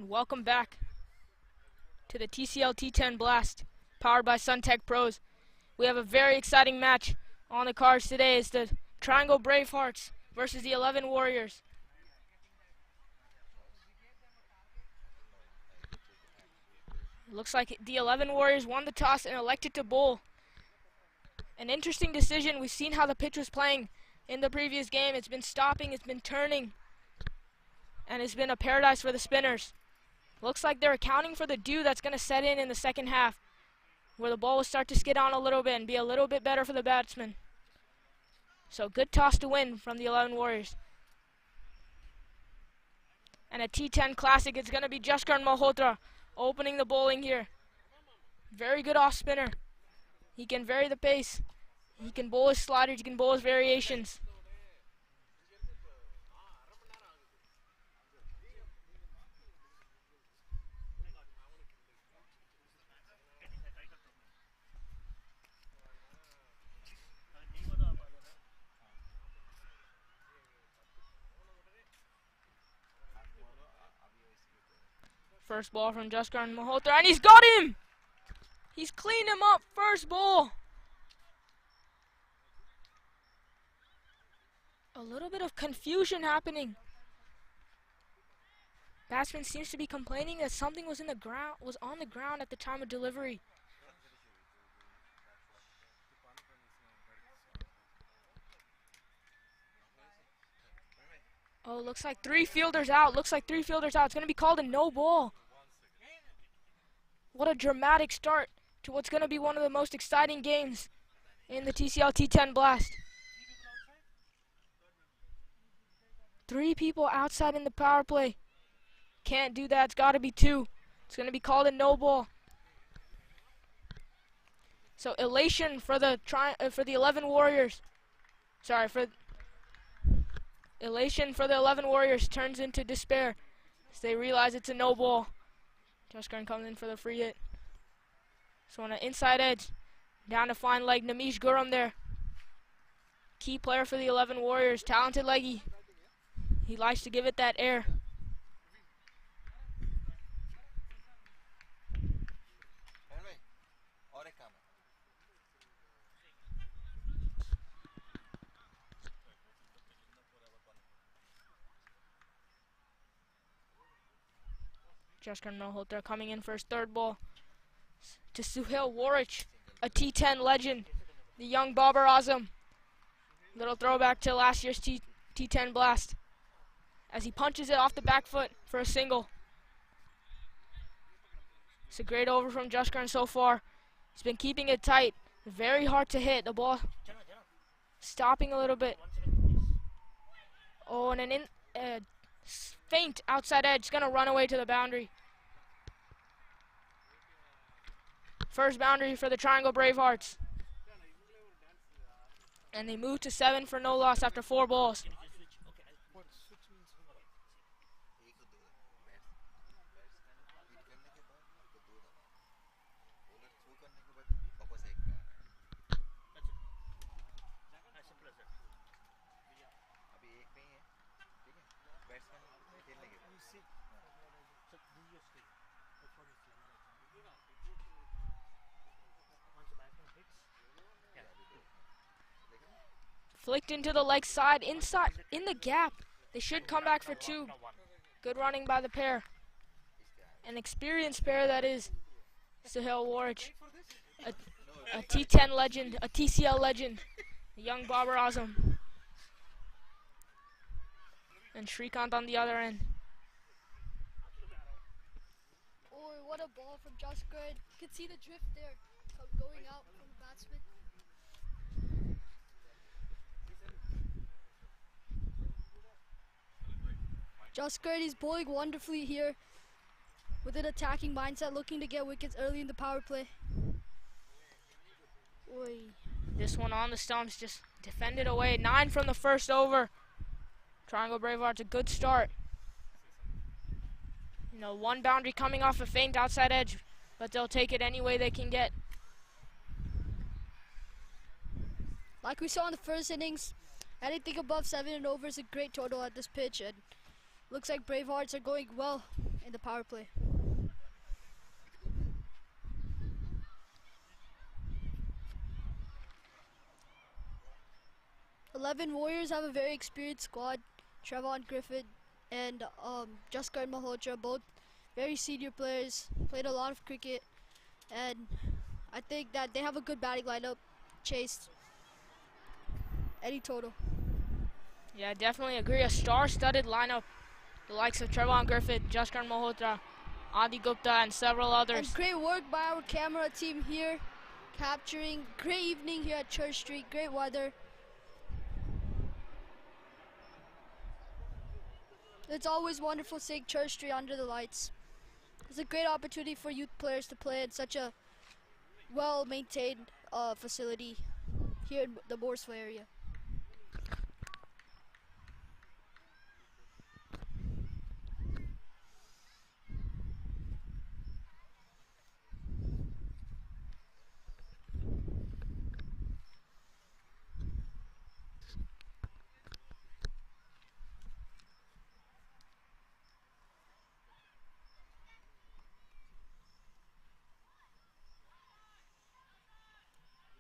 Welcome back to the TCL T10 Blast, powered by Suntech Pros. We have a very exciting match on the cards today. It's the Triangle BraveHearts versus the 11 Warriors. It looks like the 11 Warriors won the toss and elected to bowl. An interesting decision. We've seen how the pitch was playing in the previous game. It's been stopping, it's been turning, and it's been a paradise for the spinners. Looks like they're accounting for the dew that's going to set in the second half, where the ball will start to skid on a little bit and be a little bit better for the batsman. So good toss to win from the 11 Warriors. And a T10 classic, it's going to be Jaskar Malhotra opening the bowling here. Very good off spinner. He can vary the pace. He can bowl his sliders, he can bowl his variations. First ball from Jaskar Malhotra, and he's got him! He's cleaned him up, first ball. A little bit of confusion happening. Batsman seems to be complaining that something was on the ground at the time of delivery. Oh, looks like three fielders out. It's going to be called a no ball. What a dramatic start to what's going to be one of the most exciting games in the TCL T10 Blast. 3 people outside in the power play. Can't do that. It's got to be 2. It's going to be called a no ball. So elation for the 11 Warriors. Elation for the 11 Warriors turns into despair as they realize it's a no ball. Jaskar comes in for the free hit. So on an inside edge, down to fine leg, Namish Guram there. Key player for the 11 Warriors, talented leggy. He likes to give it that air. Jaskar Malhotra coming in for his third ball to Suhail Warich, a T10 legend, the young Babar Azam. Little throwback to last year's T10 Blast as he punches it off the back foot for a single. It's a great over from Jaskar so far. He's been keeping it tight. Very hard to hit. The ball stopping a little bit. Oh, and an faint outside edge. Going to run away to the boundary. First boundary for the Triangle BraveHearts. And they move to 7 for no loss after 4 balls. Flicked into the leg side, inside, in the gap. They should come back for 2. Good running by the pair. An experienced pair, that is. Suhail Warich, a T10 legend, a TCL legend, a young Babar Azam. And Shrikant on the other end. Oh, what a ball from Jaskar. You can see the drift there going out from the batsman. Jaskar is bowling wonderfully here with an attacking mindset, looking to get wickets early in the power play. Oy. This one on the stumps, just defended away. 9 from the first over. Triangle BraveHearts, a good start. You know, 1 boundary coming off a faint outside edge, but they'll take it any way they can get. Like we saw in the first innings, anything above 7 and over is a great total at this pitch, and looks like BraveHearts are going well. in the power play. 11 Warriors have a very experienced squad. Trevon Griffith and Jaskar Malhotra, both very senior players, played a lot of cricket, and I think that they have a good batting lineup. Chase any total. Yeah, definitely agree. A star-studded lineup. The likes of Trevon Griffith, Jaskar Malhotra, Adi Gupta, and several others. And great work by our camera team here, capturing. Great evening here at Church Street. Great weather. It's always wonderful seeing Church Street under the lights. It's a great opportunity for youth players to play in such a well-maintained facility here in the Mooresville area.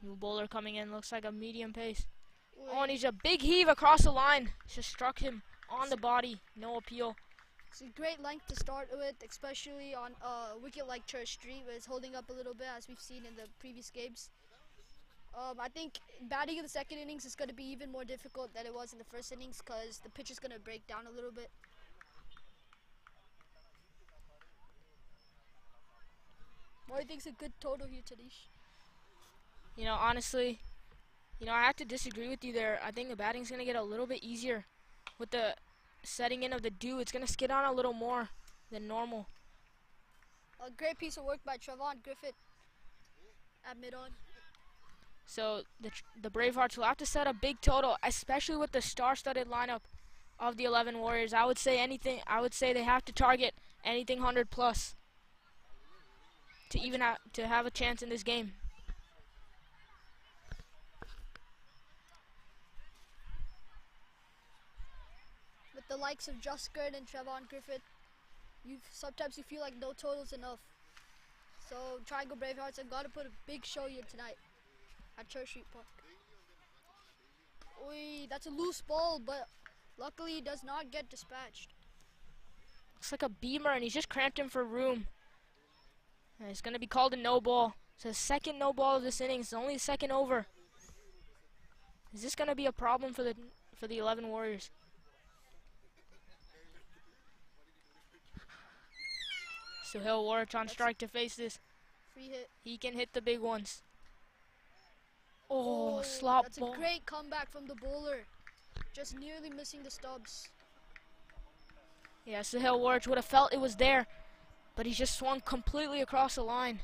New bowler coming in, looks like a medium pace. Oh, and he's a big heave across the line. Just struck him on the body. No appeal. It's a great length to start with, especially on a wicket like Church Street, where it's holding up a little bit, as we've seen in the previous games. I think batting in the second innings is going to be even more difficult than it was in the first innings, because the pitch is going to break down a little bit. What do you think is a good total here, Tadish? You know, honestly, I have to disagree with you there. I think the batting's going to get a little bit easier with the setting in of the dew. It's going to skid on a little more than normal. A great piece of work by Trevon Griffith at mid-on. So the BraveHearts will have to set a big total, especially with the star-studded lineup of the 11 Warriors. I would say they have to target anything 100 plus to even to have a chance in this game. With the likes of Juskard and Trevon Griffith, sometimes you feel like no total's enough. So Triangle BraveHearts have got to put a big show here tonight at Church Street Park. Oi, that's a loose ball, but luckily he does not get dispatched. Looks like a beamer, and he's just cramped him for room. And it's going to be called a no ball. It's the second no ball of this inning. It's only the second over. Is this going to be a problem for the 11 Warriors? Suhail Warich on strike to face this. Free hit. He can hit the big ones. Oh, slop that's ball. That's a great comeback from the bowler. Just nearly missing the stubs. Yeah, Suhail Warich would have felt it was there, but he just swung completely across the line.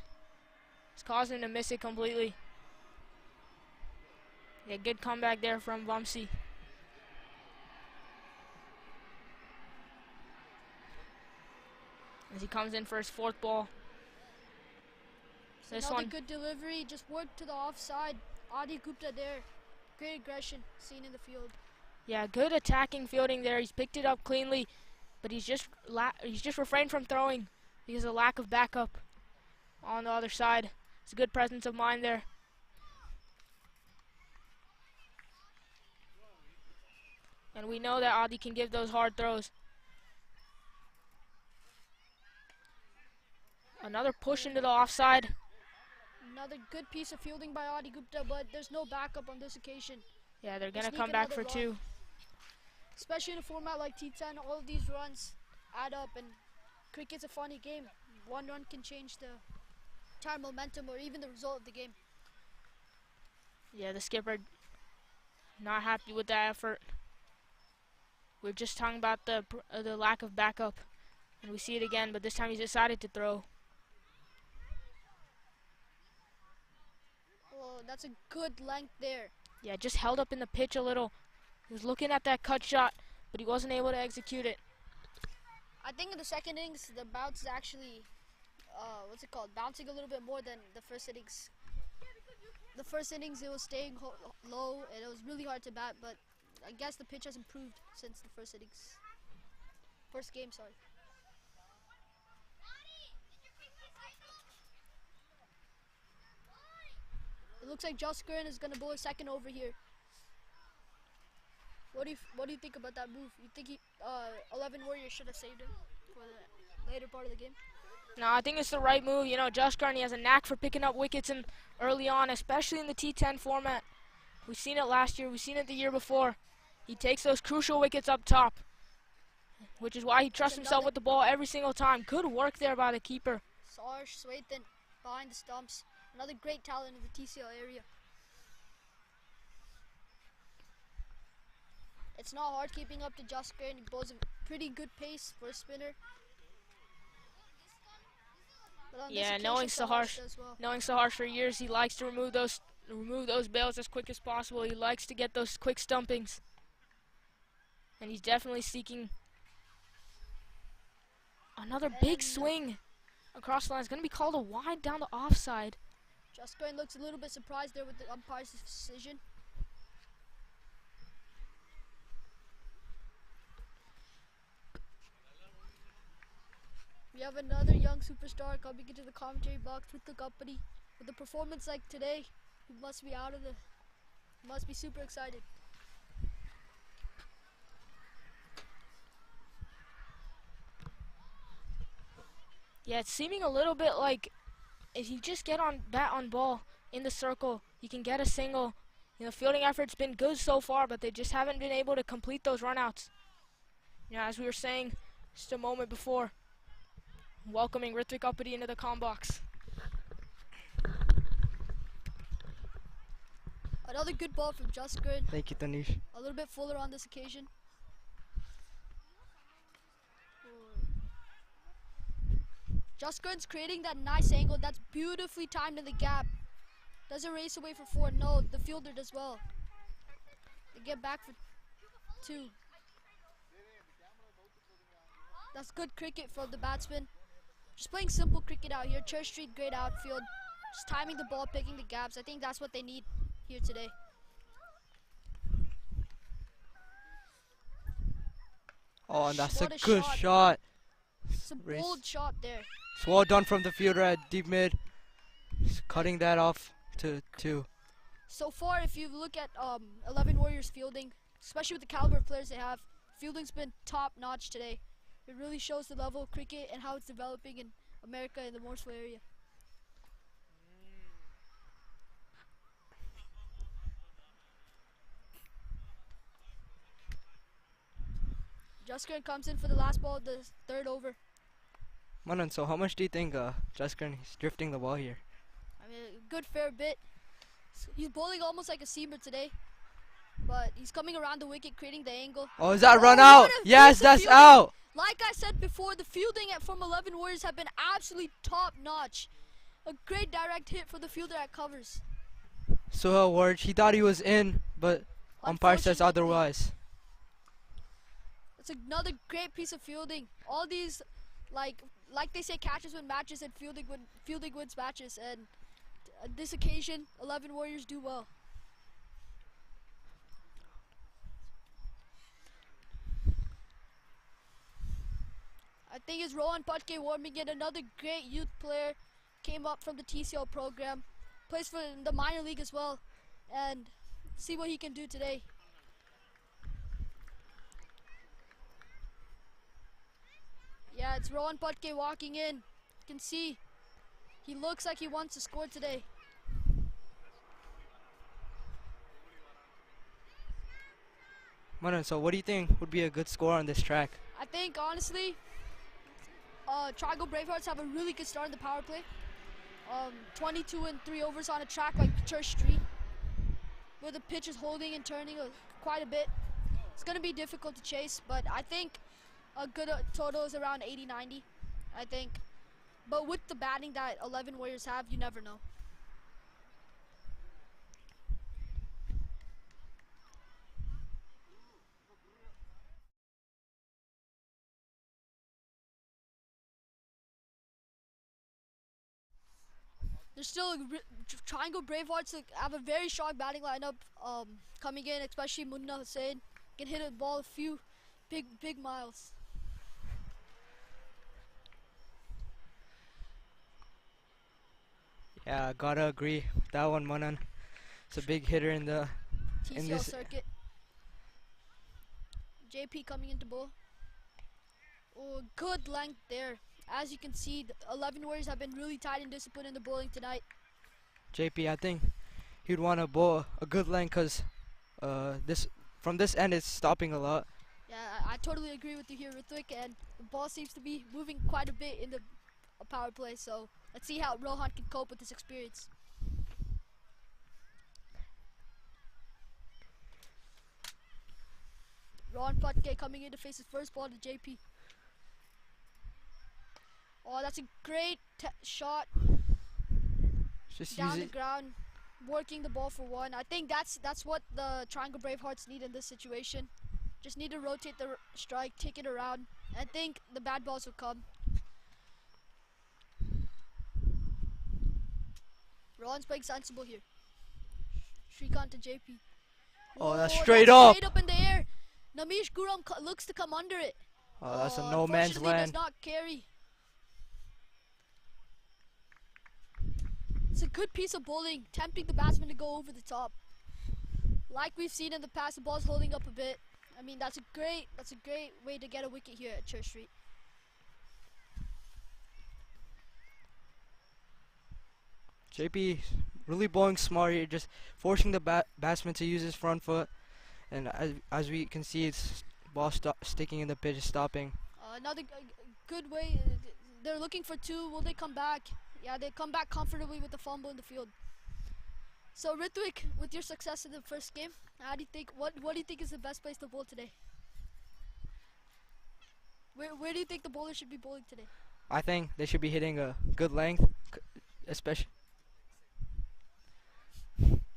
It's causing him to miss it completely. Yeah, good comeback there from Vamsi. As he comes in for his fourth ball. Another good delivery, just worked to the offside. Adi Gupta there. Great aggression seen in the field. Yeah, good attacking fielding there. He's picked it up cleanly, but he's just refrained from throwing because of lack of backup on the other side. It's a good presence of mind there. And we know that Adi can give those hard throws. Another push into the offside. Another good piece of fielding by Adi Gupta, but there's no backup on this occasion. Yeah, they're going to come back for two. Especially in a format like T10, all of these runs add up, and cricket's a funny game. One run can change the entire momentum or even the result of the game. Yeah, the skipper not happy with that effort. We're just talking about the lack of backup, and we see it again, but this time he's decided to throw. Oh, that's a good length there. Yeah, just held up in the pitch a little. He was looking at that cut shot, but he wasn't able to execute it. I think in the second innings, the bounce is actually, bouncing a little bit more than the first innings. The first innings, it was staying low, and it was really hard to bat, but I guess the pitch has improved since the first innings. First game, sorry. looks like Josh Curran is gonna bowl a second over here. What do you think about that move? You think 11 Warriors should have saved him for the later part of the game? No, I think it's the right move. You know, Josh Carney has a knack for picking up wickets early on, especially in the T10 format. We've seen it last year. We've seen it the year before. He takes those crucial wickets up top, which is why he trusts himself with the ball every single time. Good work there by the keeper. Sarsh Swethan behind the stumps. Another great talent in the TCL area. It's not hard keeping up to Josh Curran. He bowls a pretty good pace for a spinner. Yeah, knowing Saharsh for years, he likes to remove those bails as quick as possible. He likes to get those quick stumpings, and he's definitely seeking another big swing across the line. It's going to be called a wide down the offside. Josh Curran looks a little bit surprised there with the umpire's decision. We have another young superstar coming into the commentary box with the company. With a performance like today, he must be super excited. Yeah, it's seeming a little bit like if you just get on bat on ball in the circle, you can get a single. You know, fielding effort's been good so far, but they just haven't been able to complete those runouts. You know, as we were saying just a moment before, welcoming Ritvik Uppity into the comm box. Another good ball from Josh Curran. Thank you, Tanish. A little bit fuller on this occasion. Josh Curran's creating that nice angle. That's beautifully timed in the gap. Doesn't race away for 4. No, the fielder does well. They get back for 2. That's good cricket from the batsman. Just playing simple cricket out here. Church Street, great outfield. Just timing the ball, picking the gaps. I think that's what they need here today. Oh, and that's a good shot. It's a bold shot there. It's well done from the fielder at deep mid. Just cutting that off to 2. So far, if you look at 11 Warriors fielding, especially with the caliber of players they have, fielding's been top notch today. It really shows the level of cricket and how it's developing in America and the Morrisville area. Josh Curran comes in for the last ball of the 3rd over. Manan, so how much do you think Josh Curran is drifting the ball here? I mean, a good fair bit. He's bowling almost like a seamer today, but he's coming around the wicket, creating the angle. Oh, is that run out? Yes, that's out. Like I said before, the fielding from 11 Warriors have been absolutely top notch. A great direct hit for the fielder at covers. So Ward, he thought he was in, but umpire says otherwise. It's another great piece of fielding. All these, like they say, catches win matches and fielding wins matches. And on this occasion, 11 Warriors do well. I think it's Rohan Patke warming in. Another great youth player, came up from the TCL program, plays for the minor league as well, and see what he can do today. Yeah, it's Rohan Patke walking in. You can see he looks like he wants to score today. Manan, so what do you think would be a good score on this track? I think honestly, Triangle BraveHearts have a really good start in the power play. 22 and 3 overs on a track like Church Street, where the pitch is holding and turning quite a bit. It's going to be difficult to chase, but I think a good total is around 80-90, I think. But with the batting that 11 Warriors have, you never know. There's still Triangle BraveHearts have a very strong batting lineup coming in, especially Munna Hussain. Can hit a ball a few big miles. Yeah, gotta agree with that one, Manan. It's a big hitter in the TCL circuit. JP coming into ball. Oh, good length there. As you can see, the 11 Warriors have been really tight and disciplined in the bowling tonight. JP. I think he'd want to bowl a good length because this from this end it's stopping a lot. Yeah, I totally agree with you here, Ritwik, and the ball seems to be moving quite a bit in the power play, so let's see how Rohan can cope with this experience. Rohan Patke coming in to face his first ball to JP. Oh, that's a great shot Just down use the it. ground, working the ball for one. I think that's what the Triangle Bravehearts need in this situation. Just need to rotate the strike, take it around. I think the bad balls will come. Rohan's playing sensible here. Shrikant to JP. Oh, that's Whoa, straight up. Straight up in the air. Namish Guram looks to come under it. Oh, that's a no man's Unfortunately land. does not carry. It's a good piece of bowling, tempting the batsman to go over the top. Like we've seen in the past, the ball's holding up a bit. I mean, that's a great way to get a wicket here at Church Street. JP really bowling smart here, just forcing the batsman to use his front foot, and as we can see, it's ball sticking in the pitch, is stopping. Another good way. They're looking for two. Will they come back? Yeah, they come back comfortably with the fumble in the field. So Ritwik, with your success in the first game, how do you think? What do you think is the best place to bowl today? Where do you think the bowler should be bowling today? I think they should be hitting a good length, especially.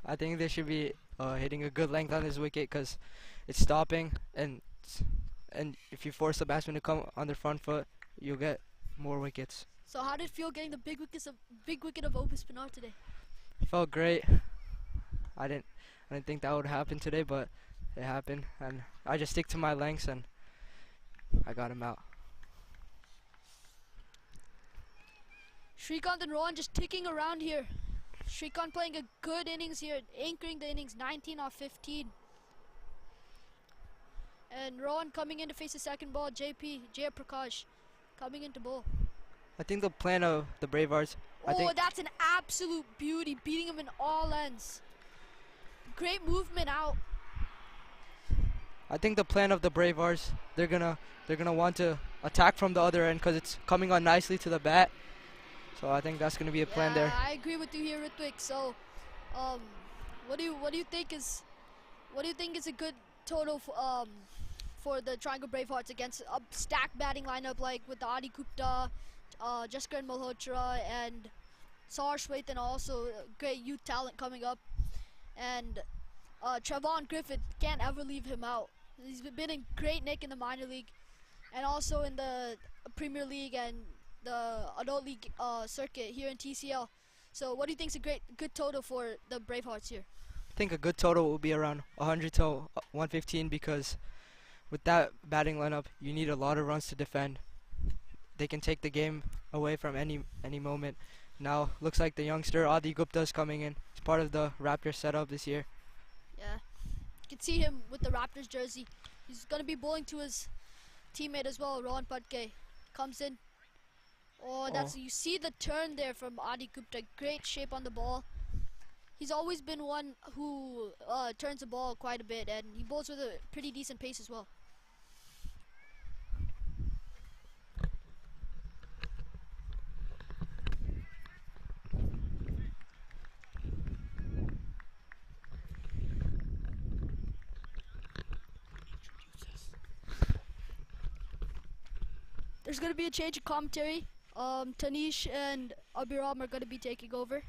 I think they should be hitting a good length on this wicket because it's stopping, and if you force the batsman to come on their front foot, you'll get more wickets. So how did it feel getting the big wicket of Opus Pinar today? It felt great. I didn't think that would happen today, but it happened, and I just stick to my lengths and I got him out. Shrikant and Rohan just ticking around here. Shrikant playing a good innings here, anchoring the innings, 19 off 15. And Rohan coming in to face the second ball, JP, Jay Prakash, coming into bowl. I think the plan of the Bravehearts. That's an absolute beauty, beating him in all ends. Great movement out. I think the plan of the Bravehearts, they're gonna want to attack from the other end because it's coming on nicely to the bat. So I think that's gonna be a plan there. I agree with you here, Ritwik. So, what do you think is a good total for the Triangle Bravehearts against a stacked batting lineup like with Adi Gupta, Jaskaran Malhotra, and Sar Shwethan, also great youth talent coming up, and Trevon Griffith, can't ever leave him out. He's been in great nick in the minor league, and also in the Premier League and the adult league circuit here in TCL. So what do you think is a good total for the Bravehearts here? I think a good total will be around 100 to 115 because with that batting lineup, you need a lot of runs to defend. They can take the game away from any moment. Now looks like the youngster Adi Gupta is coming in. He's part of the Raptors setup this year. Yeah, you can see him with the Raptors jersey. He's gonna be bowling to his teammate as well, Rohan Patke. Comes in. You see the turn there from Adi Gupta. Great shape on the ball. He's always been one who turns the ball quite a bit, and he bowls with a pretty decent pace as well. There's going to be a change of commentary. Tanish and Abhiram are going to be taking over.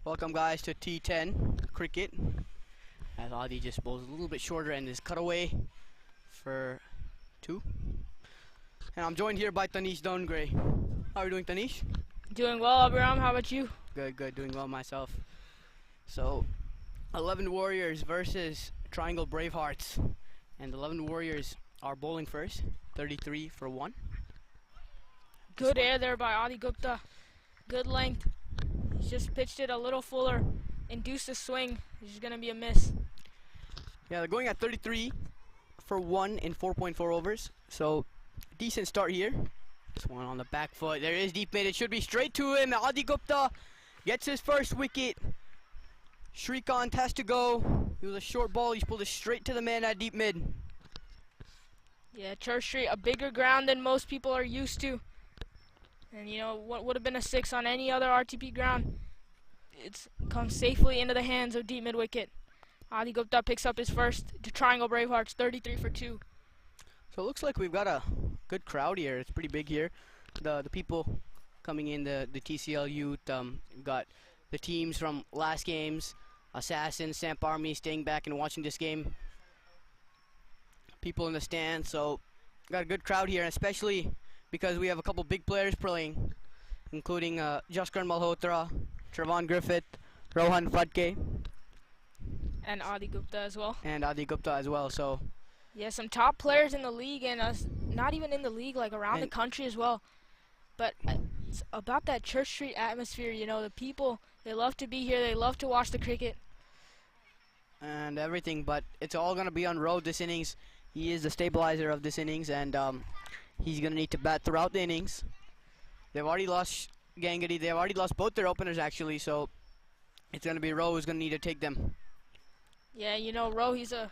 Welcome guys to T10 cricket, as Adi just bowls a little bit shorter and is cut away for 2. And I'm joined here by Tanish Dongre. How are you doing, Tanish? Doing well, Abhiram. How about you? Good, doing well myself. So 11 Warriors versus Triangle Bravehearts, and 11 Warriors are bowling first, 33 for 1. Good air there by Adi Gupta. Good length. He's just pitched it a little fuller, induced a swing. It's just gonna be a miss. Yeah, they're going at 33 for 1 in 4.4 overs. So decent start here. This one on the back foot. There is deep mid. It should be straight to him. Adi Gupta gets his first wicket. Shrikant has to go. It was a short ball. He's pulled it straight to the man at deep mid. Yeah, Church Street, a bigger ground than most people are used to. And you know, what would have been a 6 on any other RTP ground, it's come safely into the hands of deep mid wicket. Adi Gupta picks up his first to Triangle BraveHearts, 33 for 2. So it looks like we've got a good crowd here. It's pretty big here. The people coming in, the TCL youth, got the teams from last games, Assassins, Samp Army staying back and watching this game. People in the stands, so got a good crowd here, especially because we have a couple big players playing, including Jaskaran Malhotra, Travan Griffith, Rohan Fadke, And Adi Gupta as well. So Yeah, some top players in the league, and not even in the league, like around the country as well. But it's about that Church Street atmosphere, you know, the people, they love to be here, they love to watch the cricket. and everything, but it's all going to be on Road this innings. He is the stabilizer of this innings, and he's going to need to bat throughout the innings. They've already lost Ganguly. They've already lost both their openers, actually, so it's going to be Rowe who's going to need to take them. Yeah, you know, Rowe, he's a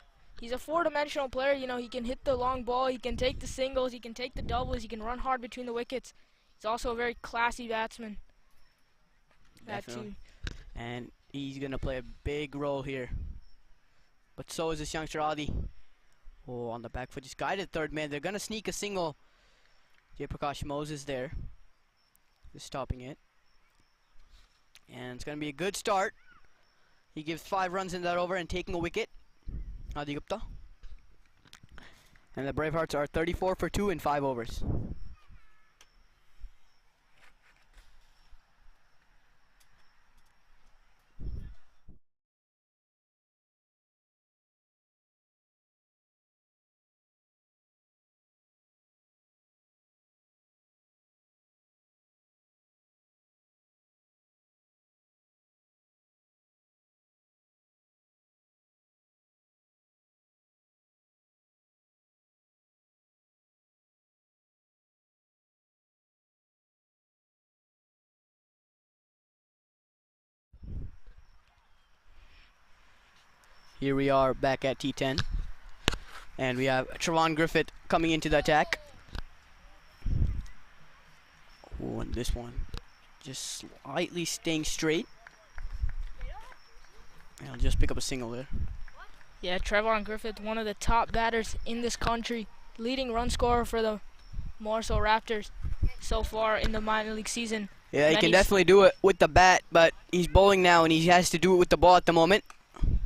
four-dimensional player. You know, he can hit the long ball, he can take the singles, he can take the doubles, he can run hard between the wickets. He's also a very classy batsman. Definitely. And he's going to play a big role here. But so is this youngster Adi. Oh, on the back foot, just guided third man. They're going to sneak a single. Jayaprakash Moses there. Just stopping it. And it's going to be a good start. He gives 5 runs in that over and taking a wicket. Adi Gupta. And the BraveHearts are 34 for 2 in 5 overs. Here we are back at T10. And we have Travan Griffith coming into the attack. Oh, and this one just slightly staying straight. And I'll just pick up a single there. Yeah, Trevon Griffith, one of the top batters in this country, leading run scorer for the Morso Raptors so far in the minor league season. Yeah, he can definitely do it with the bat, but he's bowling now and he has to do it with the ball at the moment.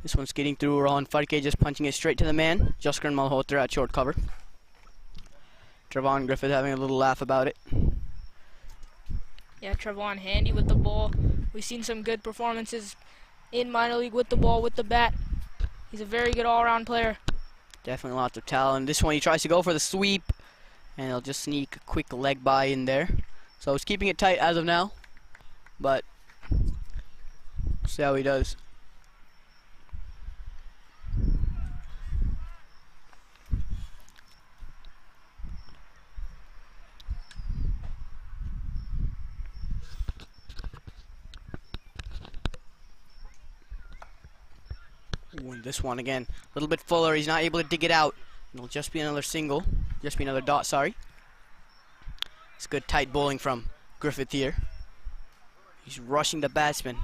This one's getting through. Rohan Fadke just punching it straight to the man. Jaskaran Malhotra at short cover. Trevon Griffith having a little laugh about it. Yeah, Trevon handy with the ball. We've seen some good performances in minor league with the ball, with the bat. He's a very good all-around player. Definitely lots of talent. This one he tries to go for the sweep, and he'll just sneak a quick leg by in there. So he's keeping it tight as of now, but see how he does. Ooh, and this one again, a little bit fuller. He's not able to dig it out. It'll just be another single, just be another dot. Sorry. It's good tight bowling from Griffith here. He's rushing the batsman.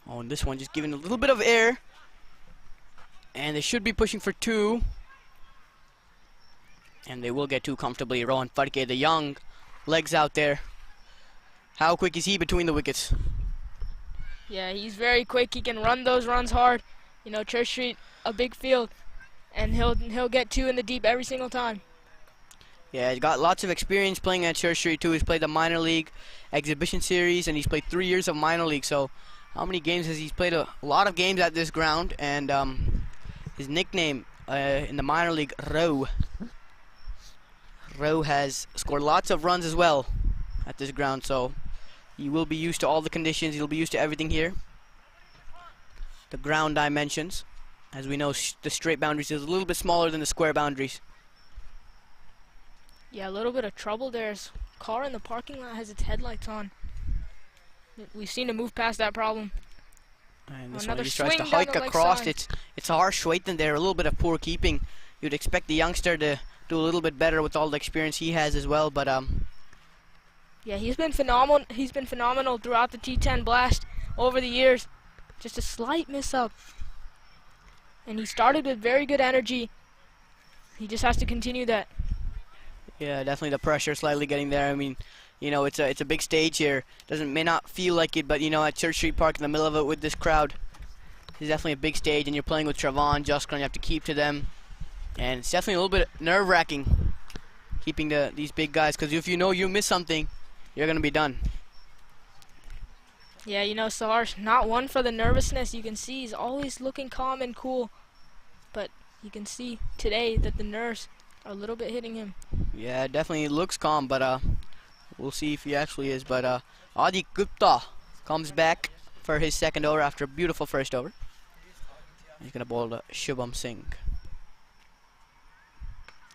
Oh, and this one just giving a little bit of air. And they should be pushing for 2. And they will get 2 comfortably. Rohan Fadke, the young legs out there. How quick is he between the wickets? Yeah, he's very quick. He can run those runs hard. You know, Church Street, a big field, and he'll get 2 in the deep every single time. Yeah, he's got lots of experience playing at Church Street too. He's played the minor league exhibition series, and he's played 3 years of minor league. So, how many games has he played? A lot of games at this ground, and his nickname in the minor league, Rowe. Rowe has scored lots of runs as well at this ground. So, He will be used to all the conditions. He'll be used to everything here. The ground dimensions. As we know, the straight boundaries is a little bit smaller than the square boundaries. Yeah, a little bit of trouble there. His car in the parking lot has its headlights on. We've seen him move past that problem. And this Another one, he tries to swing down hike the leg across. side. It's a harsh weight in there. A little bit of poor keeping. You'd expect the youngster to do a little bit better with all the experience he has as well. But yeah, he's been phenomenal. He's been phenomenal throughout the T10 blast over the years. Just a slight miss up, and he started with very good energy. He just has to continue that. yeah, definitely the pressure slightly getting there. I mean, you know, it's a big stage here. May not feel like it, but you know, at Church Street Park in the middle of it with this crowd, it's definitely a big stage. And you're playing with Trevon, Justin. You have to keep to them, and it's definitely a little bit nerve-wracking keeping these big guys, because if you know you miss something, you're gonna be done. Yeah, you know, Sahar's not one for the nervousness. You can see he's always looking calm and cool, but you can see today that the nerves are a little bit hitting him. Yeah, definitely looks calm, but we'll see if he actually is. But Adi Gupta comes back for his second over after a beautiful first over. He's gonna bowl to Shubham Singh.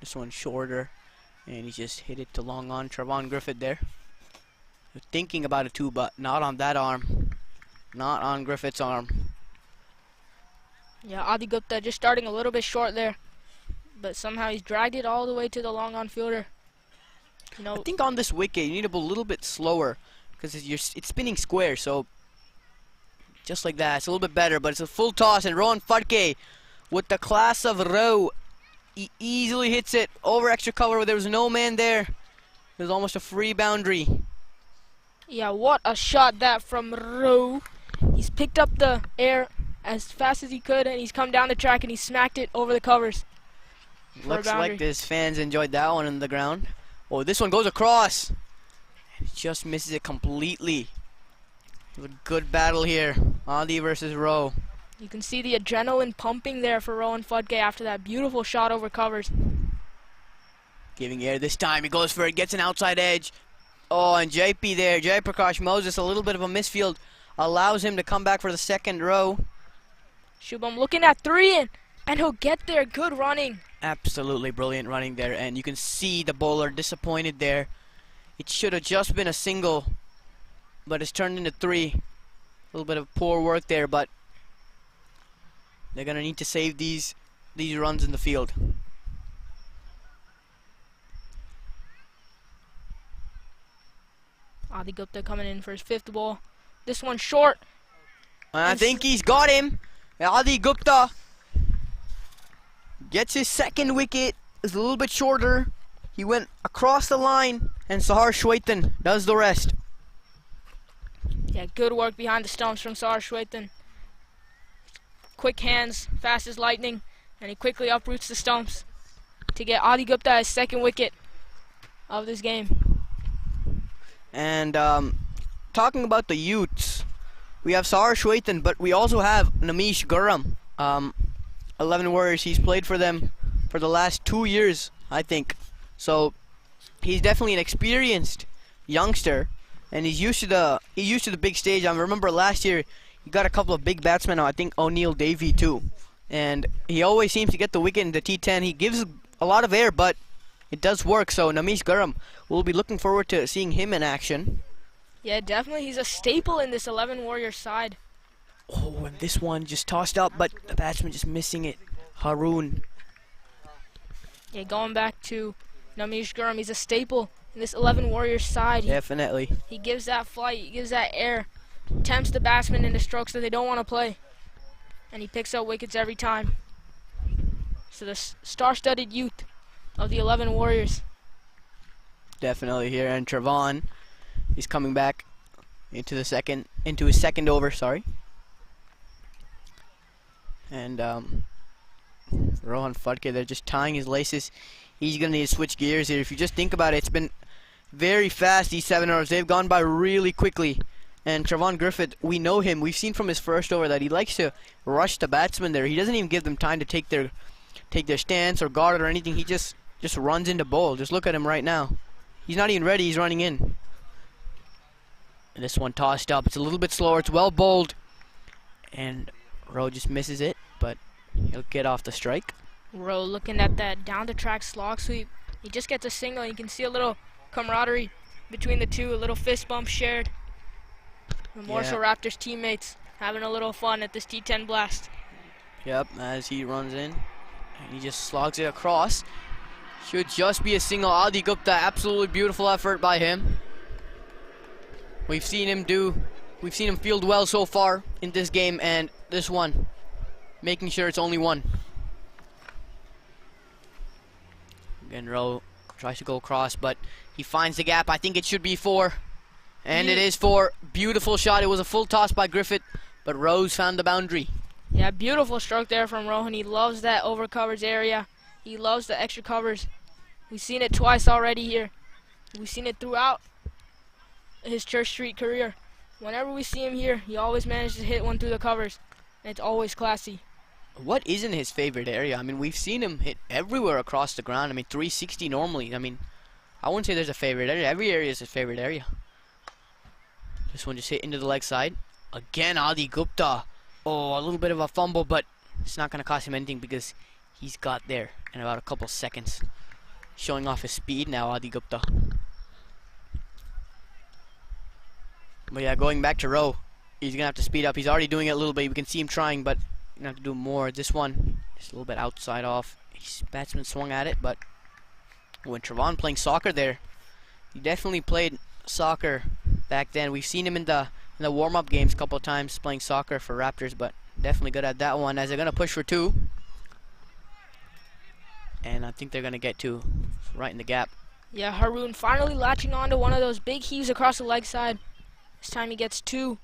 This one's shorter, and he just hit it to long on. Trevon Griffith there. Thinking about it too, but not on that arm. Not on Griffith's arm. Yeah, Adi Gupta just starting a little bit short there, but somehow he's dragged it all the way to the long on fielder. You know, I think on this wicket you need to bowl a little bit slower, because it's spinning square, so just like that. It's a little bit better, but it's a full toss, and Rohan Phadke with the class of row. He easily hits it over extra cover where there was no man there. It was almost a free boundary. yeah, what a shot that from Rowe. He's picked up the air as fast as he could, and he's come down the track and he smacked it over the covers. Looks like his fans enjoyed that one in the ground. Oh, this one goes across. He just misses it completely. It was a good battle here. Adi versus Rowe. You can see the adrenaline pumping there for Rohan Phadke after that beautiful shot over covers. Giving air this time. He goes for it, gets an outside edge. Oh, and JP there, Jai Prakash Moses, a little bit of a misfield, allows him to come back for the second row. Shubham looking at three, and he'll get there. Good running. Absolutely brilliant running there, and you can see the bowler disappointed there. It should have just been a single, but it's turned into three. A little bit of poor work there, but they're gonna need to save these runs in the field. Adi Gupta coming in for his fifth ball. This one short. I think he's got him. Adi Gupta gets his second wicket. It's a little bit shorter. He went across the line, and Sahar Shwaitan does the rest. Yeah, good work behind the stumps from Sahar Shwaitan. Quick hands, fast as lightning, and he quickly uproots the stumps to get Adi Gupta his second wicket of this game. And talking about the youths, we have Sahar Shwaitan, but we also have Namish Gurram. 11 Warriors. He's played for them for the last 2 years, I think. So he's definitely an experienced youngster, and he's used to the big stage. I remember last year he got a couple of big batsmen. I think O'Neill Davey too, and he always seems to get the wicket in the T10. He gives a lot of air, but it does work. So Namish Gurram, we'll be looking forward to seeing him in action. Yeah, definitely. He's a staple in this 11 Warrior side. Oh, and this one just tossed up, but the batsman just missing it. Haroon. Yeah, going back to Namish Gurram, he's a staple in this 11 Warrior side. Definitely. He gives that flight, he gives that air, tempts the batsmen into strokes that they don't want to play, and he picks up wickets every time. So the star-studded youth of the 11 Warriors. Definitely here, and Trevon, he's coming back into his second over, sorry. And Rohan Phadke, they're just tying his laces. He's gonna need to switch gears here. If you just think about it, it's been very fast, these 7 overs. They've gone by really quickly. And Trevon Griffith, we know him. We've seen from his first over that he likes to rush the batsman there. He doesn't even give them time to take their stance or guard or anything. He just runs into bowl. Just look at him right now. He's not even ready. He's running in. And this one tossed up. It's a little bit slower. It's well bowled. And Rowe just misses it, but he'll get off the strike. Rowe looking at that down the track slog sweep. He just gets a single. You can see a little camaraderie between the two, a little fist bump shared. The Marshall Raptors teammates having a little fun at this T10 blast. Yep, as he runs in, and he just slogs it across. Should just be a single. Adi Gupta, absolutely beautiful effort by him. We've seen him field well so far in this game, and this one, making sure it's only one. Again, Rowe tries to go across, but he finds the gap. I think it should be 4. And it is 4. Beautiful shot. It was a full toss by Griffith, but Rose found the boundary. Yeah, beautiful stroke there from Rohan. He loves that over covers area. He loves the extra covers. We've seen it twice already here. We've seen it throughout his Church Street career. Whenever we see him here, he always manages to hit one through the covers. And it's always classy. What isn't his favorite area? I mean, we've seen him hit everywhere across the ground. I mean, 360 normally. I mean, I wouldn't say there's a favorite area. Every area is his favorite area. This one just hit into the leg side. Again, Adi Gupta. Oh, a little bit of a fumble, but it's not going to cost him anything because he's got there in about a couple seconds. Showing off his speed now, Adi Gupta. But yeah, going back to Rowe, he's going to have to speed up. He's already doing it a little bit. We can see him trying, but he's going to have to do more. This one, just a little bit outside off. His batsman swung at it, but when Trevon playing soccer there, he definitely played soccer back then. We've seen him in the warm-up games a couple of times playing soccer for Raptors, but definitely good at that one as they're going to push for 2. And I think they're going to get 2 right in the gap. Yeah, Haroon finally latching on to one of those big heaves across the leg side. This time he gets 2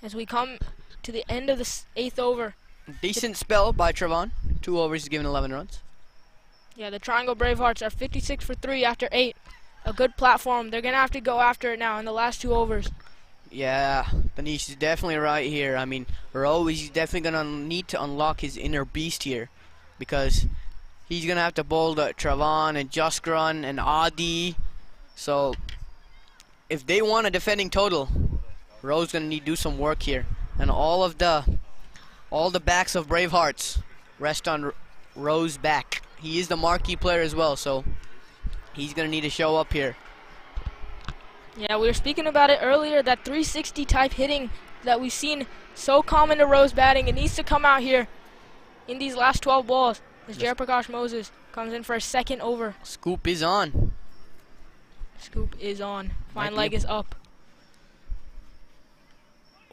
as we come to the end of the 8th over. Decent spell by Trevon. 2 overs, he's given 11 runs. Yeah, the Triangle Bravehearts are 56 for 3 after 8. A good platform. They're going to have to go after it now in the last 2 overs. Yeah, Danish is definitely right here. I mean, Rowe is definitely going to need to unlock his inner beast here because he's going to have to bowl the Trevon and Jaskran and Adi. So, if they want a defending total, Rowe's going to need to do some work here. And all the backs of Bravehearts rest on Rowe's back. He is the marquee player as well, so he's going to need to show up here. Yeah, we were speaking about it earlier, that 360 type hitting that we've seen so common to Rowe's batting. It needs to come out here in these last 12 balls as Jayaprakash Moses comes in for a 2nd over. Scoop is on. Scoop is on. Fine leg is up.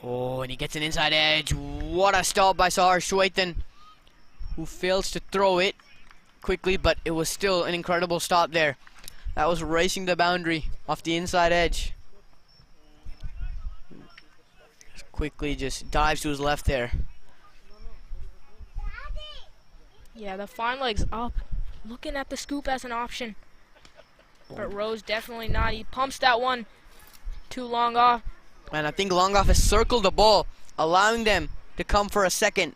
Oh, and he gets an inside edge. What a stop by Sahar Shwethan, who fails to throw it quickly, but it was still an incredible stop there. That was racing the boundary off the inside edge. Quickly just dives to his left there. Yeah, the fine leg's up. Looking at the scoop as an option. But Rowe's definitely not. He pumps that one too long off. And I think Longoff has circled the ball, allowing them to come for a 2nd.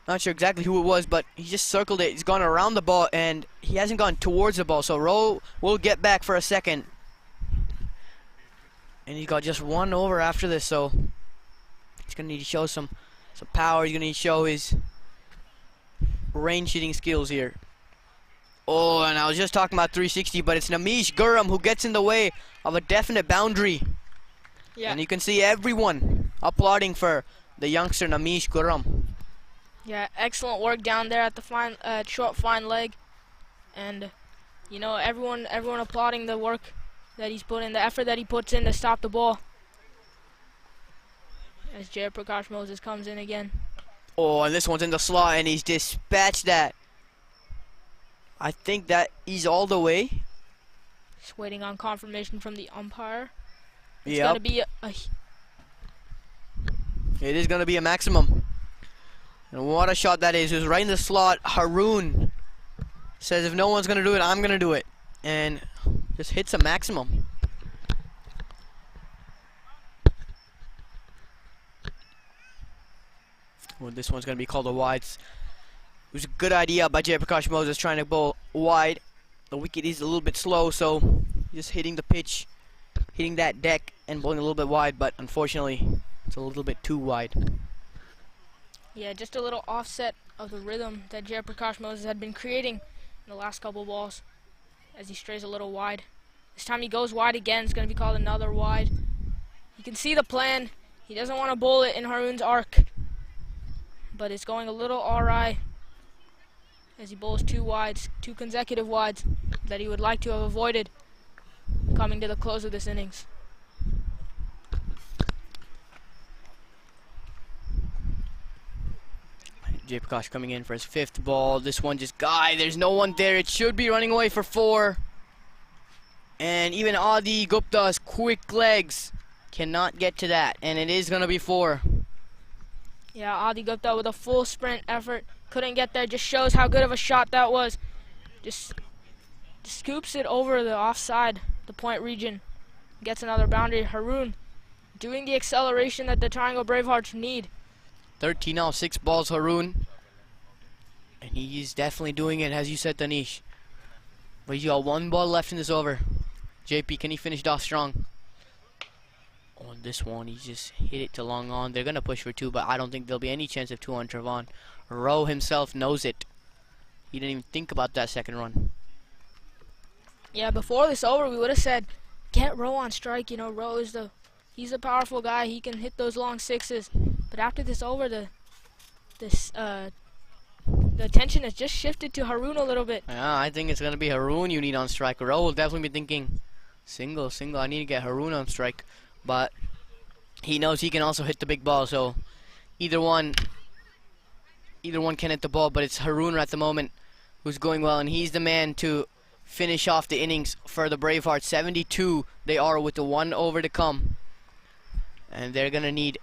Not sure exactly who it was, but he just circled it. He's gone around the ball, and he hasn't gone towards the ball. So Rowe will get back for a 2nd. And he's got just 1 over after this, so he's going to need to show some power. He's going to need to show his range hitting skills here. Oh, and I was just talking about 360, but it's Namish Gurram who gets in the way of a definite boundary. Yeah. And you can see everyone applauding for the youngster Namish Gurram. Yeah, excellent work down there at the short fine leg. And, you know, everyone applauding the work that he's put in, the effort that he puts in to stop the ball. As Jayaprakash Moses comes in again. Oh, and this one's in the slot, and he's dispatched that. I think that he's all the way. Just waiting on confirmation from the umpire. It's Yep. going to be It is going to be a maximum. And what a shot that is. It was right in the slot. Haroon says if no one's going to do it, I'm going to do it. And just hits a maximum. Well, this one's going to be called a wide. It was a good idea by Jayaprakash Moses trying to bowl wide. The wicket is a little bit slow, so just hitting the pitch hitting that deck and bowling a little bit wide, but unfortunately it's a little bit too wide. Yeah, just a little offset of the rhythm that Jayaprakash Moses had been creating in the last couple balls as he strays a little wide. This time he goes wide again. It's going to be called another wide. You can see the plan. He doesn't want to bowl it in Haroon's arc, but it's going a little awry as he bowls two wides, two consecutive wides that he would like to have avoided coming to the close of this innings. Jayaprakash coming in for his 5th ball. This one just there's no one there. It should be running away for 4. And even Adi Gupta's quick legs cannot get to that, and it is going to be 4. Yeah, Adi Gupta with a full sprint effort. Couldn't get there. Just shows how good of a shot that was. Just scoops it over the offside, the point region. Gets another boundary. Haroon doing the acceleration that the Triangle Bravehearts need. 13 now, 6 balls Haroon. And he's definitely doing it, as you said, Tanish. But he's got 1 ball left in this over. JP, can he finish it off strong? On this one, he just hit it to long on. They're going to push for 2, but I don't think there'll be any chance of 2 on Trevon. Rowe himself knows it. He didn't even think about that second run. Yeah, before this over, we would have said, get Rowe on strike. You know, Rowe is he's a powerful guy. He can hit those long 6s. But after this over, the attention has just shifted to Haroon a little bit. Yeah, I think it's going to be Haroon you need on strike. Rowe will definitely be thinking, single, I need to get Haroon on strike. But he knows he can also hit the big ball, so either one can hit the ball, but it's Haroon at the moment who's going well, and he's the man to finish off the innings for the Bravehearts. 72 they are with the 1 over to come, and they're going to need,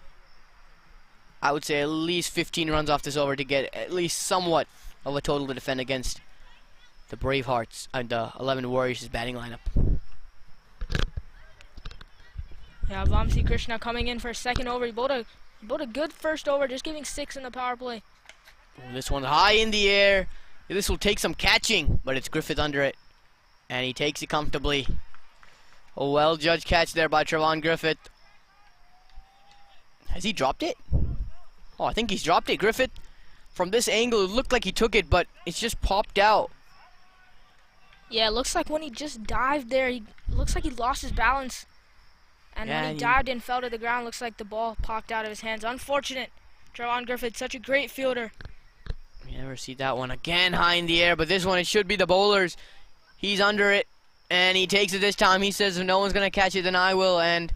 I would say, at least 15 runs off this over to get at least somewhat of a total to defend against the Bravehearts and the 11 Warriors' batting lineup. Yeah, Vamsi Krishna coming in for a 2nd over. He bowled a good first over, just giving 6 in the power play. Ooh, this one high in the air. This will take some catching, but it's Griffith under it, and he takes it comfortably. A well-judged catch there by Trevon Griffith. Has he dropped it? Oh, I think he's dropped it. Griffith, from this angle, it looked like he took it, but it's just popped out. Yeah, it looks like when he just dived there, looks like he lost his balance. And Yeah, when he dived and fell to the ground, looks like the ball popped out of his hands. Unfortunate. Trevon Griffith, such a great fielder. You never see that one again high in the air, but this one, it should be the bowlers. He's under it, and he takes it this time. He says if no one's going to catch it, then I will, and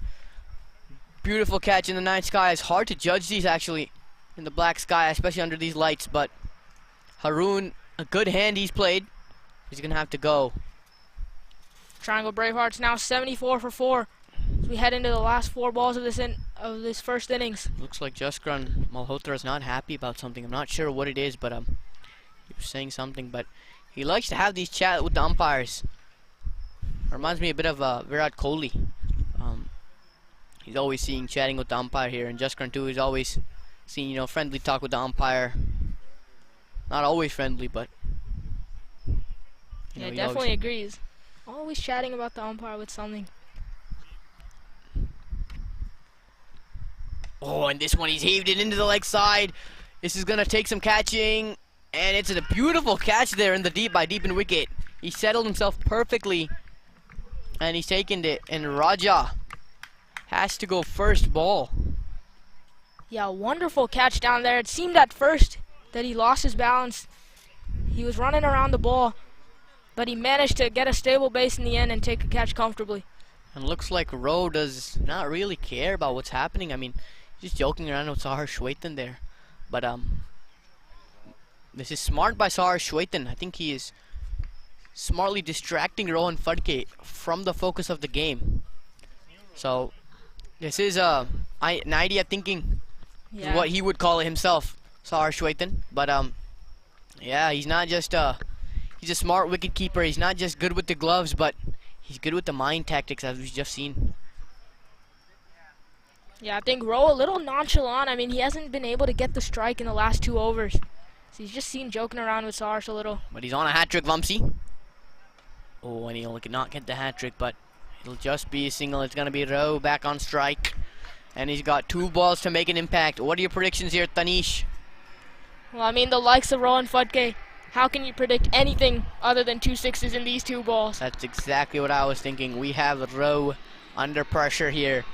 beautiful catch in the night sky. It's hard to judge these, actually, in the black sky, especially under these lights, but Haroon, a good hand he's played. He's going to have to go. Triangle Bravehearts now 74 for 4. As we head into the last 4 balls of this first innings. Looks like Jaskran Malhotra is not happy about something. I'm not sure what it is, but he was saying something. But he likes to have these chat with the umpires. Reminds me a bit of Virat Kohli. He's always seeing chatting with the umpire here, and Jaskran too is always seeing friendly talk with the umpire. Not always friendly, but yeah, definitely agrees. Always chatting about the umpire with something. Oh, and this one, he's heaved it into the leg side. This is going to take some catching. And it's a beautiful catch there in the deep in wicket. He settled himself perfectly. And he's taken it. And Raja has to go first ball. Yeah, wonderful catch down there. It seemed at first that he lost his balance. He was running around the ball, but he managed to get a stable base in the end and take a catch comfortably. And looks like Rowe does not really care about what's happening. I mean, just joking around with Sahar Shwetan there. But this is smart by Sahar Shwetan. I think he is smartly distracting Rohan Fadke from the focus of the game. So this is an idea thinking, Yeah. what he would call it himself, Sahar Shwetan. But yeah, he's not just he's a smart wicket keeper. He's not just good with the gloves, but he's good with the mind tactics, as we've just seen. Yeah, I think Rowe a little nonchalant. I mean, he hasn't been able to get the strike in the last 2 overs. So he's just seen joking around with Sarge a little. But he's on a hat-trick, Vamsi. Oh, and he'll not get the hat-trick, but It'll just be a single. It's going to be Rowe back on strike. And he's got 2 balls to make an impact. What are your predictions here, Tanish? Well, I mean, the likes of Rowan Futke, how can you predict anything other than 2 sixes in these 2 balls? That's exactly what I was thinking. We have Rowe under pressure here.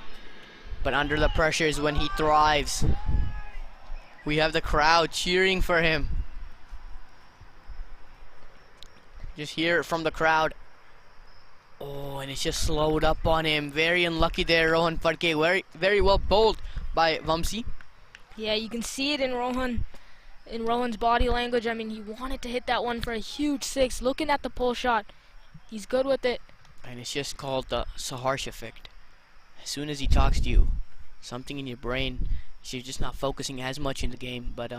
But under the pressure is when he thrives. We have the crowd cheering for him. Just hear it from the crowd. Oh, and it's just slowed up on him. Very unlucky there, Rohan Phadke. Very well bowled by Vamsi. Yeah, you can see it in Rohan's body language. I mean, he wanted to hit that one for a huge 6. Looking at the pull shot, he's good with it. And it's just called the Saharsh effect. As soon as he talks to you, something in your brain, you're just not focusing as much in the game. But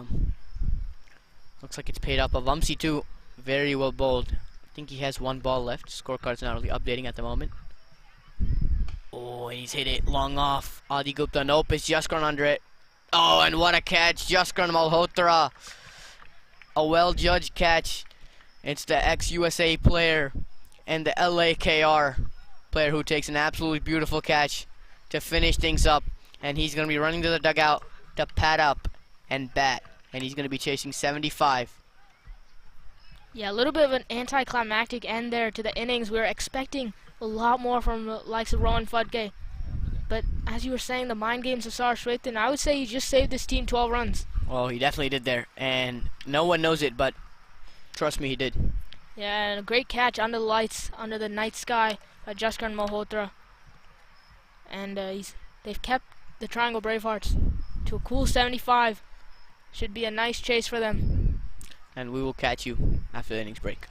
looks like it's paid off. Vamsi too, very well bowled. I think he has 1 ball left. Scorecard's not really updating at the moment. Oh, and he's hit it long off. Adi Gupta, nope, it's just gone under it. Oh, and what a catch, Jaskar Malhotra. A well-judged catch. It's the ex-USA player and the LAKR player who takes an absolutely beautiful catch to finish things up. And he's going to be running to the dugout to pad up and bat. And he's going to be chasing 75. Yeah, a little bit of an anticlimactic end there to the innings. We were expecting a lot more from the likes of Rowan Futke. But as you were saying, the mind games of Sar Shwethan, I would say he just saved this team 12 runs. Well, he definitely did there. And no one knows it, but trust me, he did. Yeah, and a great catch under the lights, under the night sky by Jaskar Malhotra. And they've kept the Triangle Bravehearts to a cool 75. Should be a nice chase for them. And we will catch you after the innings break.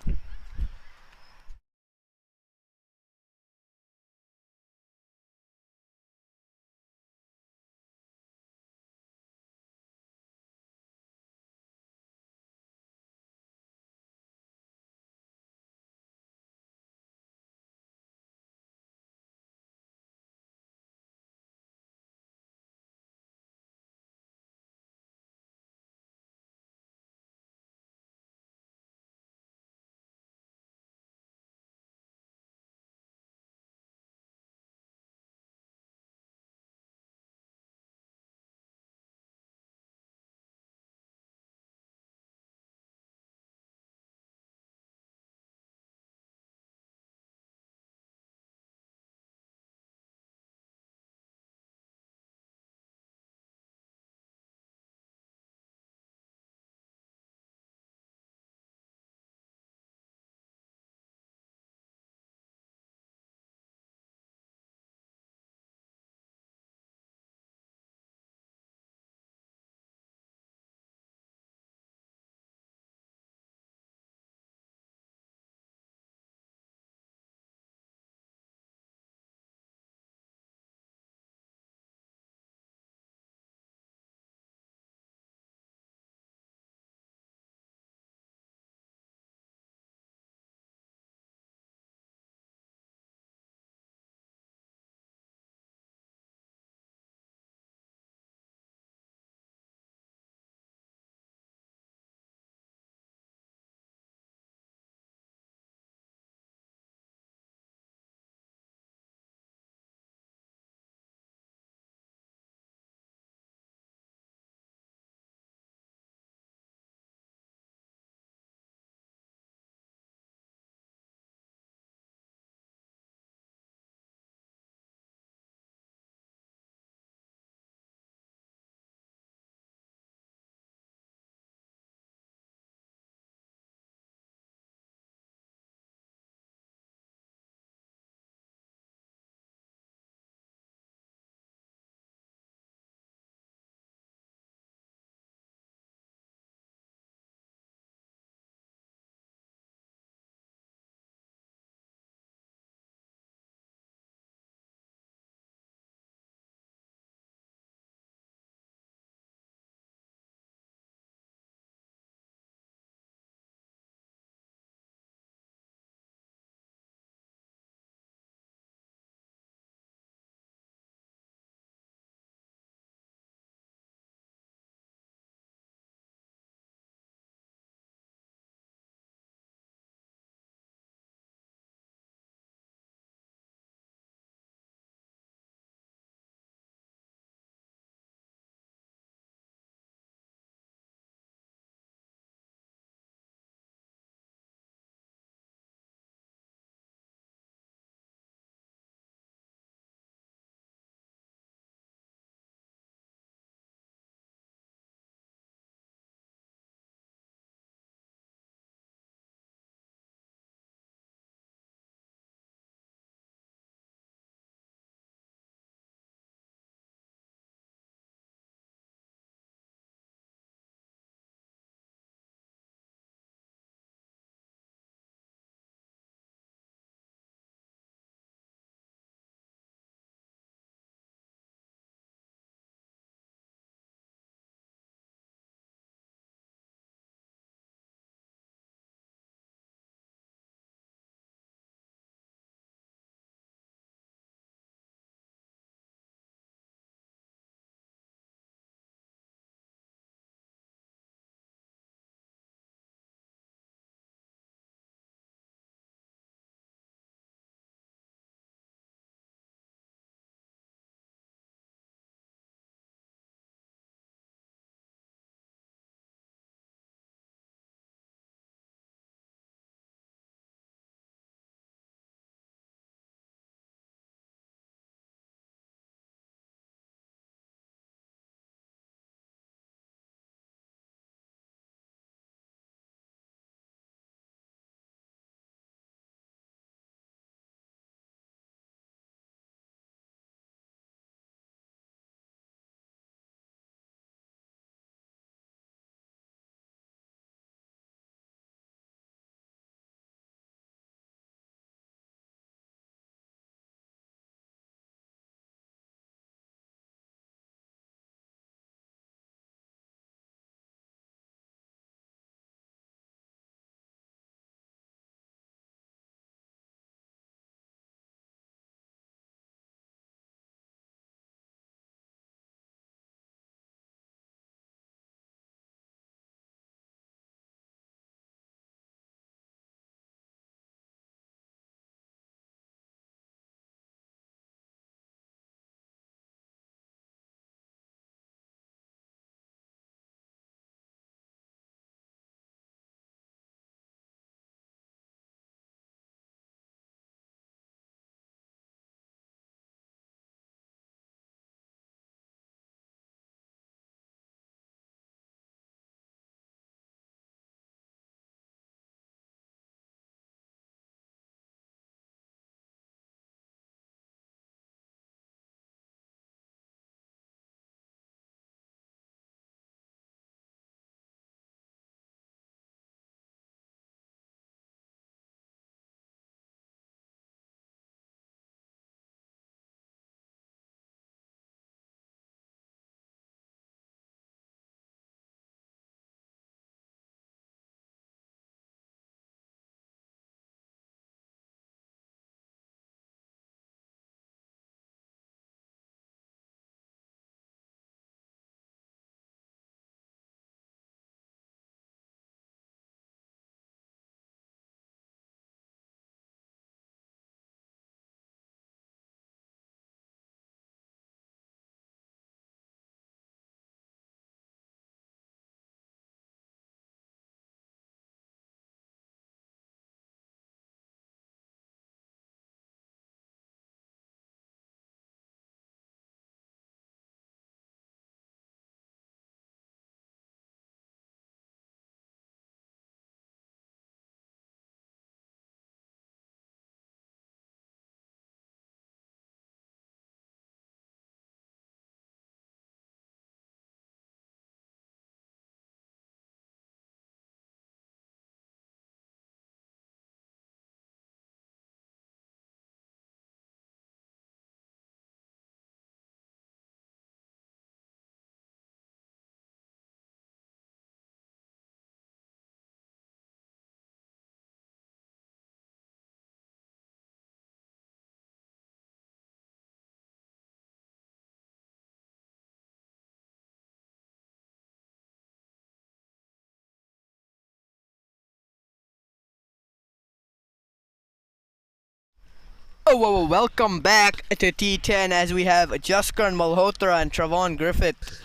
Oh, whoa, whoa, welcome back to T10 as we have Jaskaran Malhotra and Travon Griffith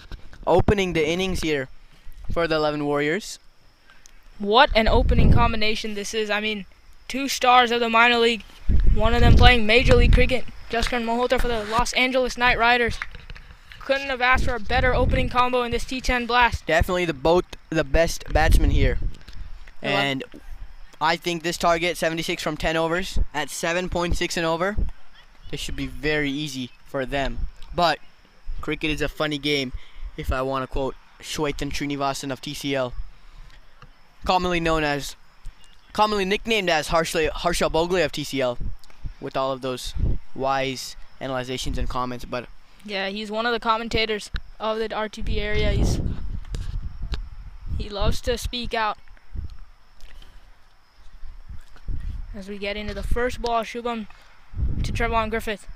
opening the innings here for the 11 Warriors. What an opening combination this is. I mean, two stars of the minor league, one of them playing Major League Cricket. Jaskaran Malhotra for the Los Angeles Knight Riders. Couldn't have asked for a better opening combo in this T10 blast. Definitely both the best batsmen here. And I think this target, 76 from 10 overs, at 7.6 and over, this should be very easy for them. But cricket is a funny game, if I want to quote Shwetan Srinivasan of TCL. Commonly nicknamed as Harsha Bhogle of TCL, with all of those wise analyzations and comments. But yeah, he's one of the commentators of the RTP area. He loves to speak out. As we get into the first ball, Shubham to Travon Griffith.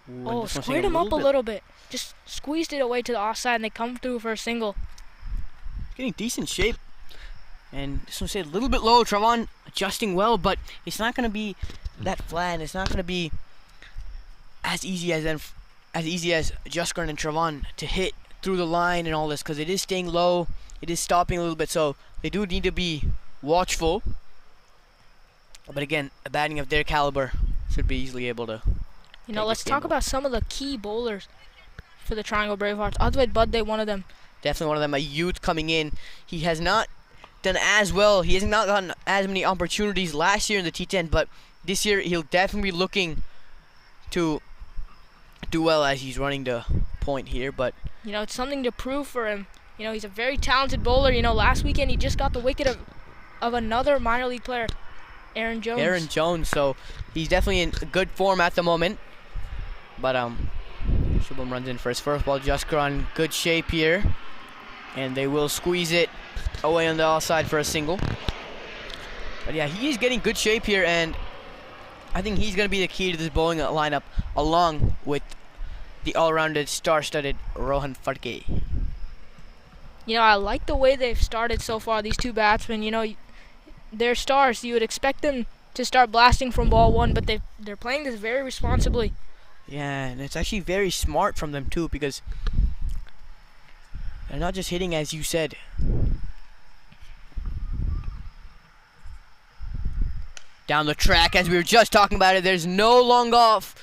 ooh, Squared him up a little bit. Just squeezed it away to the offside, and they come through for a single. Getting decent shape. And this one's a little bit low. Travon adjusting well, but it's not going to be that flat. And it's not going to be as easy as Jaskaran and Travon to hit through the line and all this, because it is staying low. It is stopping a little bit, so they do need to be watchful. But again, a batting of their caliber should be easily able to. Let's talk about some of the key bowlers for the Triangle Bravehearts. Advait Badde, one of them. Definitely one of them, a youth coming in. He has not done as well. He has not gotten as many opportunities last year in the T10, but this year he'll definitely be looking to do well as he's running the point here. But it's something to prove for him. He's a very talented bowler. Last weekend he just got the wicket of another minor league player, Aaron Jones. So he's definitely in good form at the moment. But Shubham runs in for his first ball. Jaskaran, good shape here, and they will squeeze it away on the offside for a single. But yeah, he is getting good shape here, and I think he's going to be the key to this bowling lineup, along with the all-rounded, star-studded Rohan Phadke. I like the way they've started so far, these two batsmen. They're stars. You would expect them to start blasting from ball one, but they're playing this very responsibly. Yeah, and it's actually very smart from them too, because they're not just hitting as you said. Down the track, as we were just talking about it, there's no long off.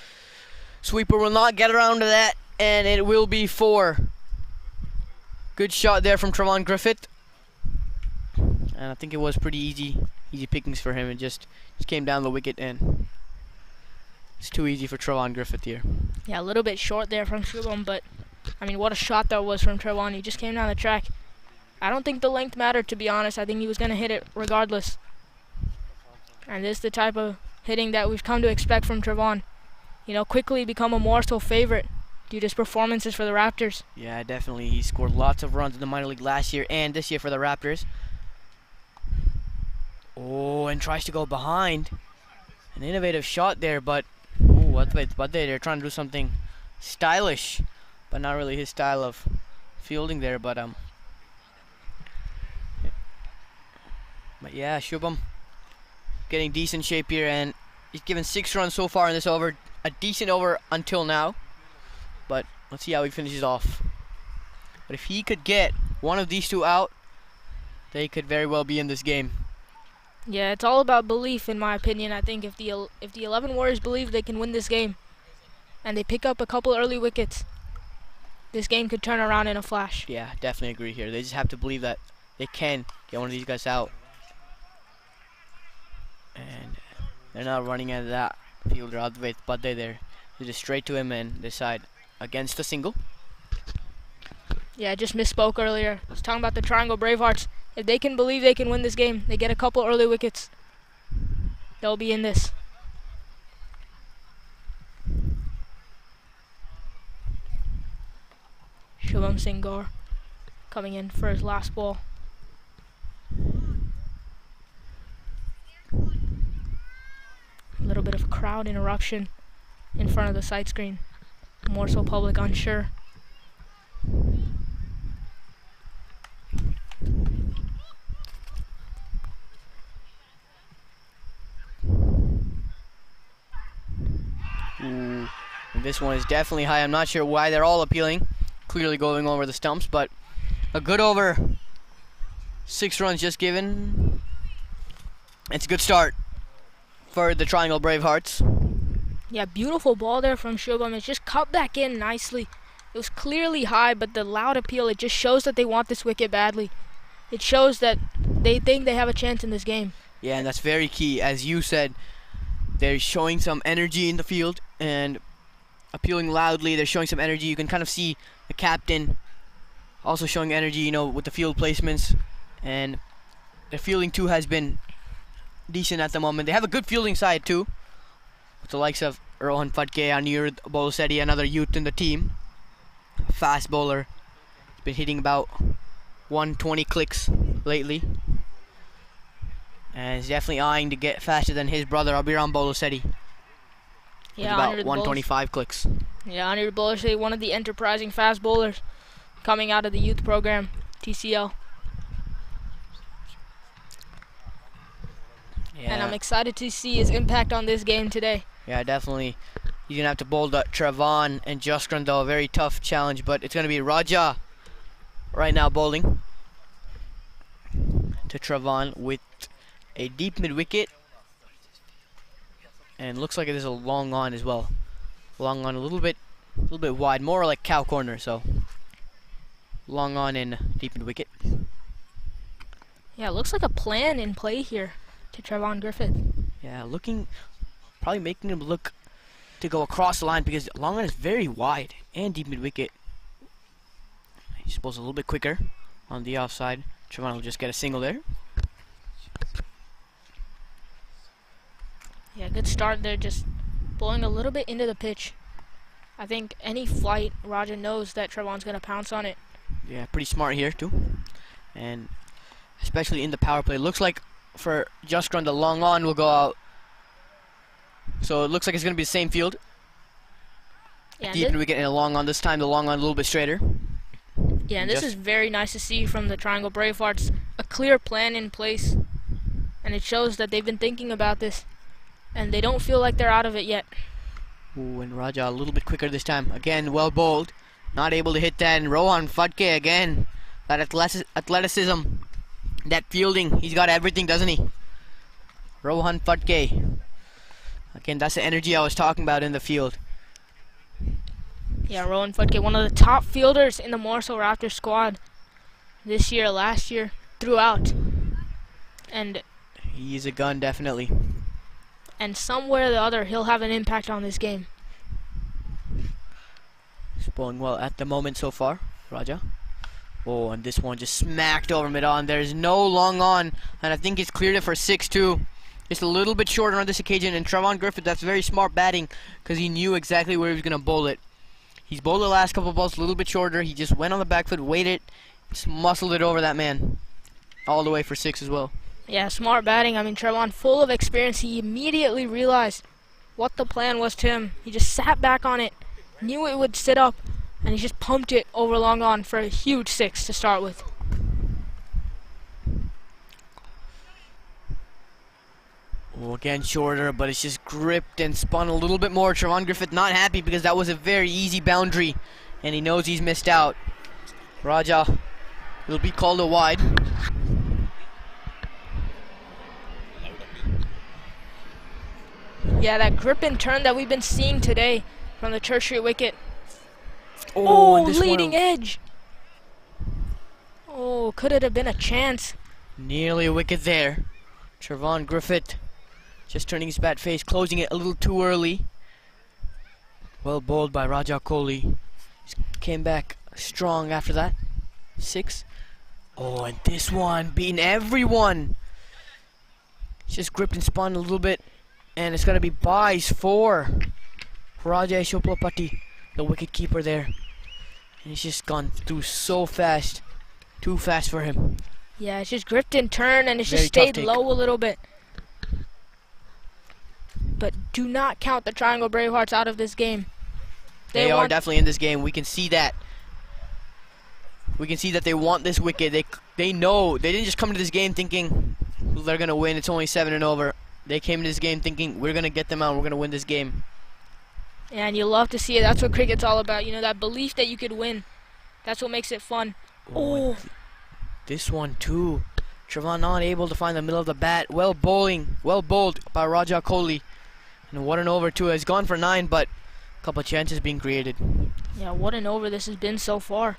Sweeper will not get around to that, and it will be 4. Good shot there from Travon Griffith. And I think it was pretty easy pickings for him. It just came down the wicket, and it's too easy for Travon Griffith here. Yeah, a little bit short there from Shubham, but I mean, what a shot that was from Travon. He just came down the track. I don't think the length mattered, to be honest. I think he was going to hit it regardless. And this is the type of hitting that we've come to expect from Travon. Quickly become a Mortal favorite due to his performances for the Raptors. Yeah, definitely. He scored lots of runs in the minor league last year and this year for the Raptors. Oh, and tries to go behind. An innovative shot there, but they're trying to do something stylish, but not really his style of fielding there. But yeah, Shubham getting decent shape here, and he's given 6 runs so far in this over. A decent over until now, but let's see how he finishes off. But if he could get one of these two out, they could very well be in this game. Yeah, it's all about belief, in my opinion. I think if the 11 Warriors believe they can win this game, and they pick up a couple early wickets, this game could turn around in a flash. Yeah, definitely agree here. They just have to believe that they can get one of these guys out. And they're not running out of that fielder Advait Badde there. They just straight to him and decide against a single. Yeah, I just misspoke earlier. I was talking about the Triangle Bravehearts. If they can believe they can win this game, they get a couple early wickets, they'll be in this. Shubham Singh Gaur coming in for his last ball. A little bit of crowd interruption in front of the side screen. More so public unsure. this one is definitely high. I'm not sure why they're all appealing. Clearly going over the stumps, but a good over. 6 runs just given. It's a good start for the Triangle BraveHearts. Yeah, beautiful ball there from Shubham. It's just cut back in nicely. It was clearly high, but the loud appeal, it just shows that they want this wicket badly. It shows that they think they have a chance in this game. Yeah, and that's very key. As you said, they're showing some energy in the field and appealing loudly. They're showing some energy. You can kind of see the captain also showing energy, you know, with the field placements. And the fielding too has been decent at the moment. They have a good fielding side too, with the likes of Rohan Phadke, Anirudh Bolasetti, another youth in the team. Fast bowler. He's been hitting about 120 clicks lately. And he's definitely eyeing to get faster than his brother, Abhiram Bolasetti. Yeah, about Anirudh 125 clicks. Yeah, Anirudh Bolasetti, one of the enterprising fast bowlers coming out of the youth program, TCL. Yeah. And I'm excited to see his impact on this game today. Yeah, definitely. He's going to have to bowl Travan and Jaskran, though. A very tough challenge, but it's going to be Raja right now bowling to Travan with a deep mid-wicket. And looks like it is a long on as well. Long on a little bit wide, more like cow corner, so long on in deep mid-wicket. Yeah, it looks like a plan in play here to Trevon Griffith. Yeah, probably making him look to go across the line because long on is very wide and deep mid-wicket. He's supposed a little bit quicker on the offside. Trevon will just get a single there. Yeah, good start there, just blowing a little bit into the pitch. I think any flight, Raja knows that Trevon's going to pounce on it. Yeah, pretty smart here too. And especially in the power play. Looks like for Jaskran, the long on will go out. So it looks like it's going to be the same field. Yeah, Deep and we get in a long on this time. The long on a little bit straighter. Yeah, and this is very nice to see from the Triangle BraveHearts. A clear plan in place. And it shows that they've been thinking about this. And they don't feel like they're out of it yet. Ooh, and Raja a little bit quicker this time. Again, well bowled. Not able to hit that. And Rohan Phadke again. That athleticism. That fielding. He's got everything, doesn't he? Rohan Phadke. Again, that's the energy I was talking about in the field. Yeah, Rohan Phadke, one of the top fielders in the Morsel Raptor squad this year, last year, throughout. And He's a gun, definitely. And somewhere or the other, he'll have an impact on this game. He's bowling well at the moment so far, Raja. Oh, and this one just smacked over mid-on. There's no long on, and I think he's cleared it for 6-2. Just a little bit shorter on this occasion, and Trevon Griffith, that's very smart batting, because he knew exactly where he was going to bowl it. He's bowled the last couple of balls a little bit shorter. He just went on the back foot, waited, just muscled it over that man. All the way for 6 as well. Yeah, smart batting. I mean, Trevon, full of experience. He immediately realized what the plan was to him. He just sat back on it, knew it would sit up, and he just pumped it over long on for a huge 6 to start with. Oh, again shorter, but it's just gripped and spun a little bit more. Trevon Griffith not happy because that was a very easy boundary, and he knows he's missed out. Raja will be called a wide. Yeah, that grip and turn that we've been seeing today from the tertiary wicket. Oh, leading edge. Oh, could it have been a chance? Nearly a wicket there. Trevon Griffith just turning his bat face, closing it a little too early. Well bowled by Raja Kohli. Came back strong after that. 6. Oh, and this one beating everyone. Just gripped and spun a little bit. And it's going to be byes for Rajesh Uplapati, the wicket keeper there. And he's just gone through so fast. Too fast for him. Yeah, it's just gripped and turned, and it's Very just stayed tough take. low a little bit. But do not count the Triangle BraveHearts out of this game. They are definitely in this game. We can see that. We can see that they want this wicket. They know. They didn't just come to this game thinking they're going to win. It's only 7 and over. They came to this game thinking we're going to get them out. We're going to win this game. And you love to see it. That's what cricket's all about. You know, that belief that you could win. That's what makes it fun. Oh, this one too. Trevon not able to find the middle of the bat. Well bowled by Raja Kohli. And what an over too. Has gone for 9, but a couple chances being created. Yeah, what an over this has been so far.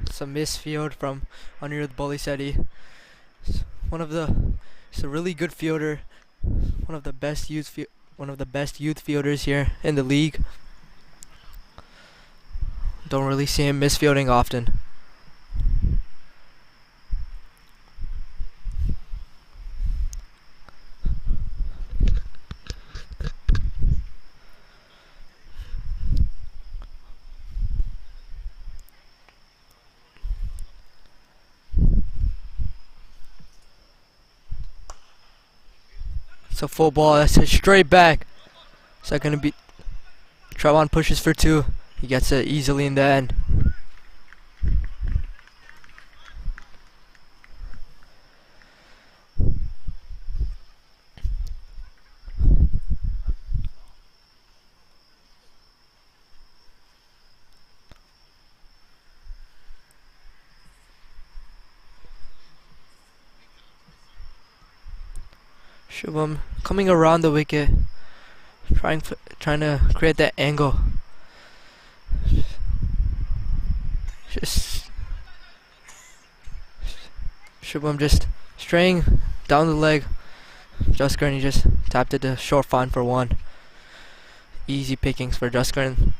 It's a misfield from Anirudh Boliseti. He's a really good fielder. One of the best youth fielders here in the league. Don't really see him misfielding often. It's a full ball. That's it, straight back. Is that gonna be? Trevon pushes for 2. He gets it easily in the end. Shubham coming around the wicket, trying to create that angle. Just Shubham just straying down the leg. Jaskaran, he just tapped it to short fine for 1. Easy pickings for Jaskaran.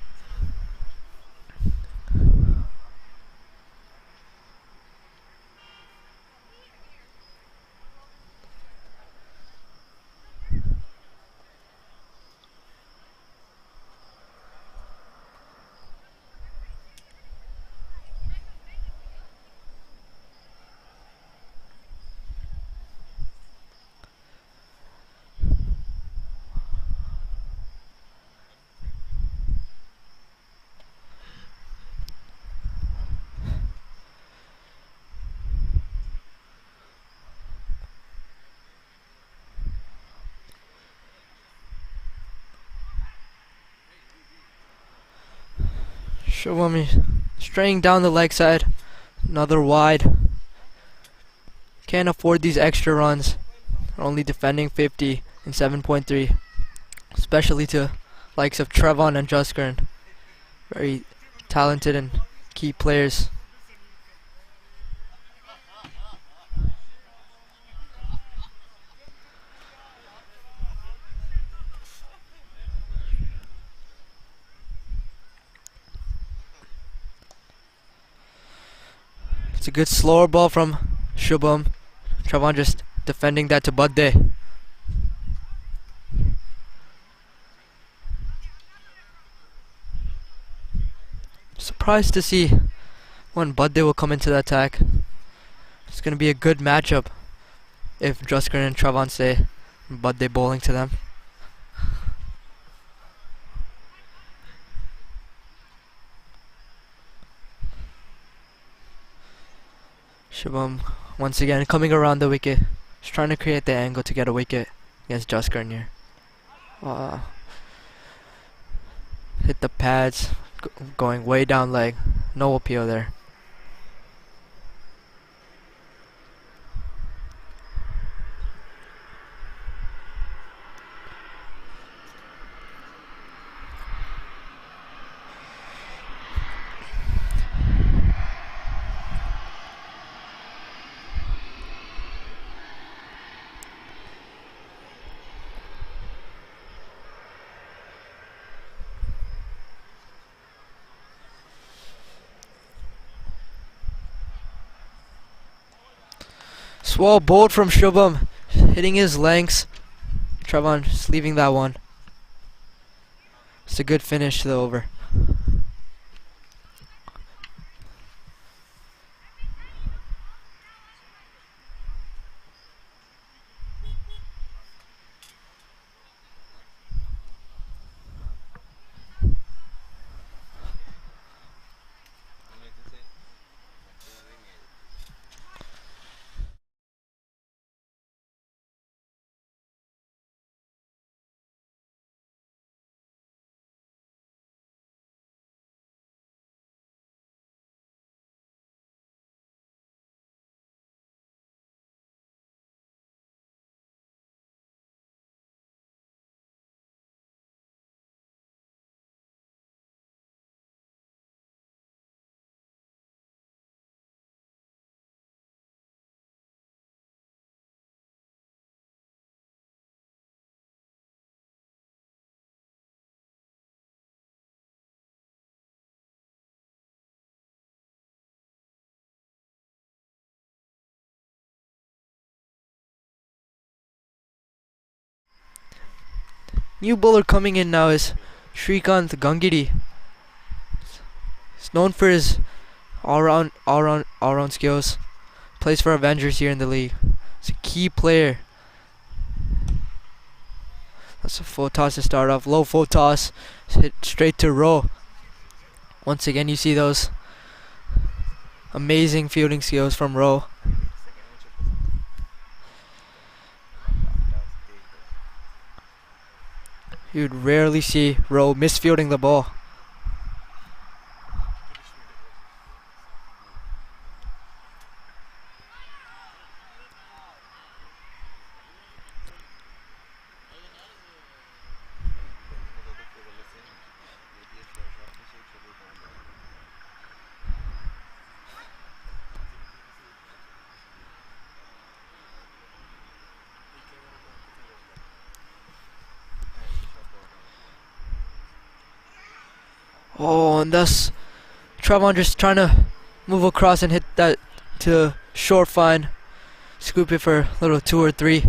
Shubham straying down the leg side. Another wide. Can't afford these extra runs. Only defending 50 in 7.3. Especially to likes of Trevon and Jaskaran. Very talented and key players. It's a good slower ball from Shubham. Trevon just defending that to Budde. Surprised to see when Budde will come into the attack. It's going to be a good matchup if Jaskaran and Trevon stay. Budde bowling to them. Shubham once again coming around the wicket. Just trying to create the angle to get a wicket against Jaskaran here. Hit the pads, going way down leg. No appeal there. Well bowled from Shubham, hitting his lengths. Trevon just leaving that one. It's a good finish to the over. New bowler coming in now is Shrikant Gangiri. He's known for his all-round skills. Plays for Avengers here in the league. He's a key player. That's a full toss to start off. Low full toss. Hit straight to row. Once again, you see those amazing fielding skills from row. You'd rarely see row misfielding the ball. Oh, and thus Trevon just trying to move across and hit that to short fine. Scoop it for a little 2 or 3.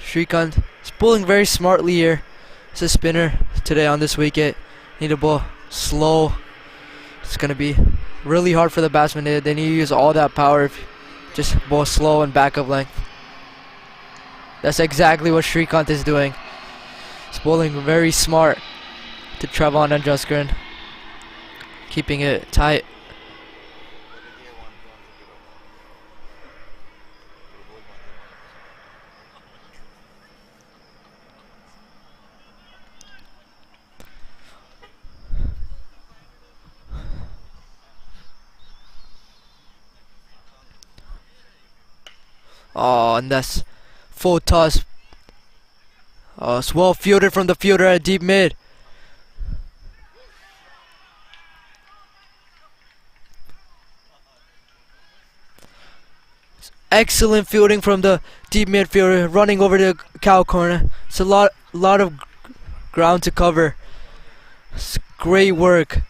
Shrikant is bowling very smartly here. It's a spinner today on this wicket. Need to bowl slow. It's going to be really hard for the batsman. They need to use all that power if just bowl slow and back of length. That's exactly what Shrikant is doing. He's bowling very smart to Trevon and Jaskaran, keeping it tight. Oh, and that's full toss. Oh, it's well fielded from the fielder at deep mid. Excellent fielding from the deep midfielder, running over the cow corner. It's a lot of ground to cover. It's great work.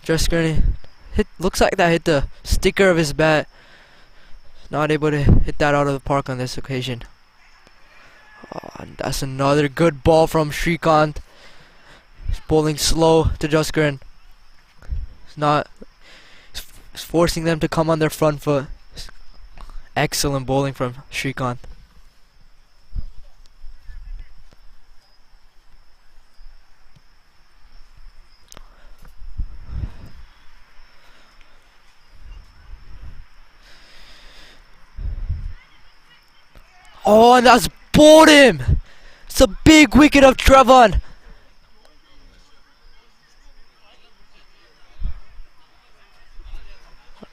Just gonna hit. Looks like that hit the sticker of his bat. Not able to hit that out of the park on this occasion. Oh, and that's another good ball from Shrikant. He's bowling slow to Jaskaran. He's forcing them to come on their front foot. Excellent bowling from Shrikant. Oh, and that's bowled him! It's a big wicket of Trevon.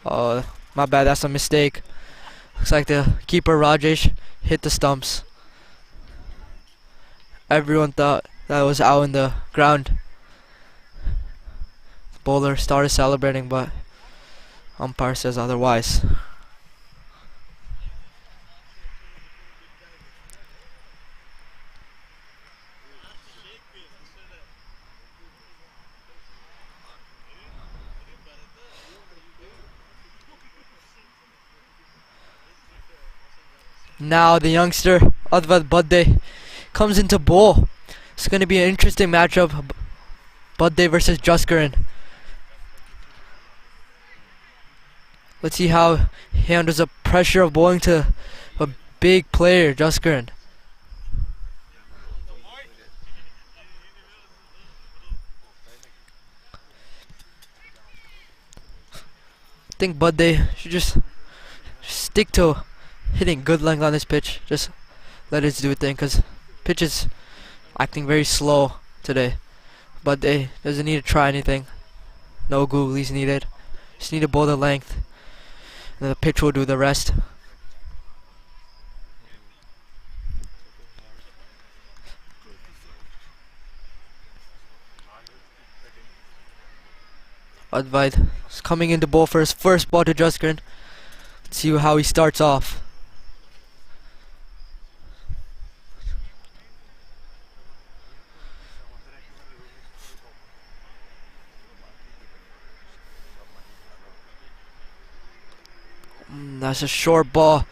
Oh, my bad, that's a mistake. Looks like the keeper Rajesh hit the stumps. Everyone thought that was out in the ground. The bowler started celebrating, but umpire says otherwise. Now the youngster Advad Budde comes into bowl. It's going to be an interesting matchup. Budde versus Juskaran. Let's see how he handles the pressure of bowling to a big player, Juskaran. I think Budde should just stick to hitting good length on this pitch. Just let it do its thing, because pitch is acting very slow today. Budde doesn't need to try anything. No googlies needed. Just need to bowl the length. And the pitch will do the rest. Advaid is coming into bowl for his first ball to Juskaran. Let's see how he starts off. That's a short ball.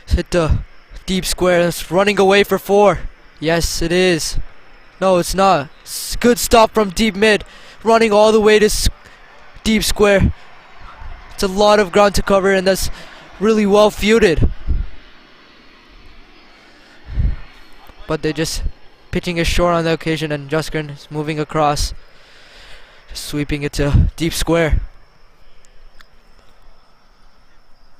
It's hit the deep square. It's running away for 4. Yes, it is. No, it's not. It's good stop from deep mid. Running all the way to deep square. It's a lot of ground to cover, and that's really well fielded. But they're just pitching it short on the occasion, and Juskaran is moving across, just sweeping it to deep square.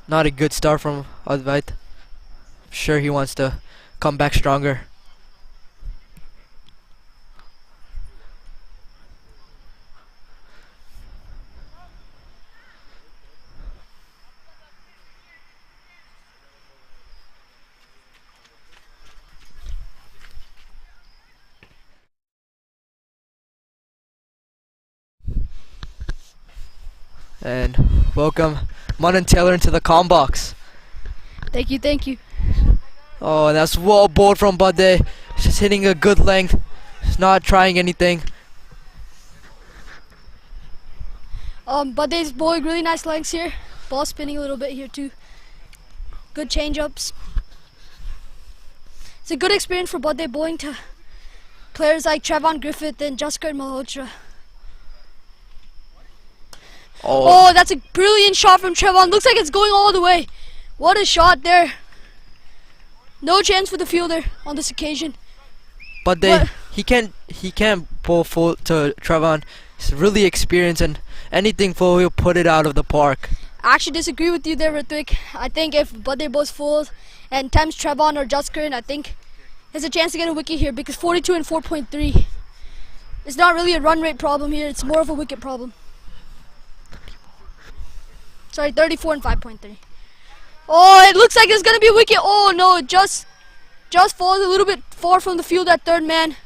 Not a good start from Advait. I'm sure he wants to come back stronger. And welcome Manan Taylor into the comm box. Thank you, thank you. Oh, that's well bowled from Budde. Just hitting a good length. He's not trying anything. Budde's bowling really nice lengths here. Ball spinning a little bit here too. Good change-ups. It's a good experience for Budde bowling to players like Trevon Griffith and Juskaran Malhotra. Oh, that's a brilliant shot from Trevon. Looks like it's going all the way. What a shot there. No chance for the fielder on this occasion. But he can't bowl full to Trevon. He's really experienced, and anything full, he'll put it out of the park. I actually disagree with you there, Ritvik. I think if Budde bowls full and times Trevon or Juskaran, I think there's a chance to get a wicket here, because 42 and 4.3. It's not really a run rate problem here. It's more of a wicket problem. Sorry, 34 and 5.3. Oh, it looks like there's gonna be a wicket. Oh no, just falls a little bit far from the field at third man.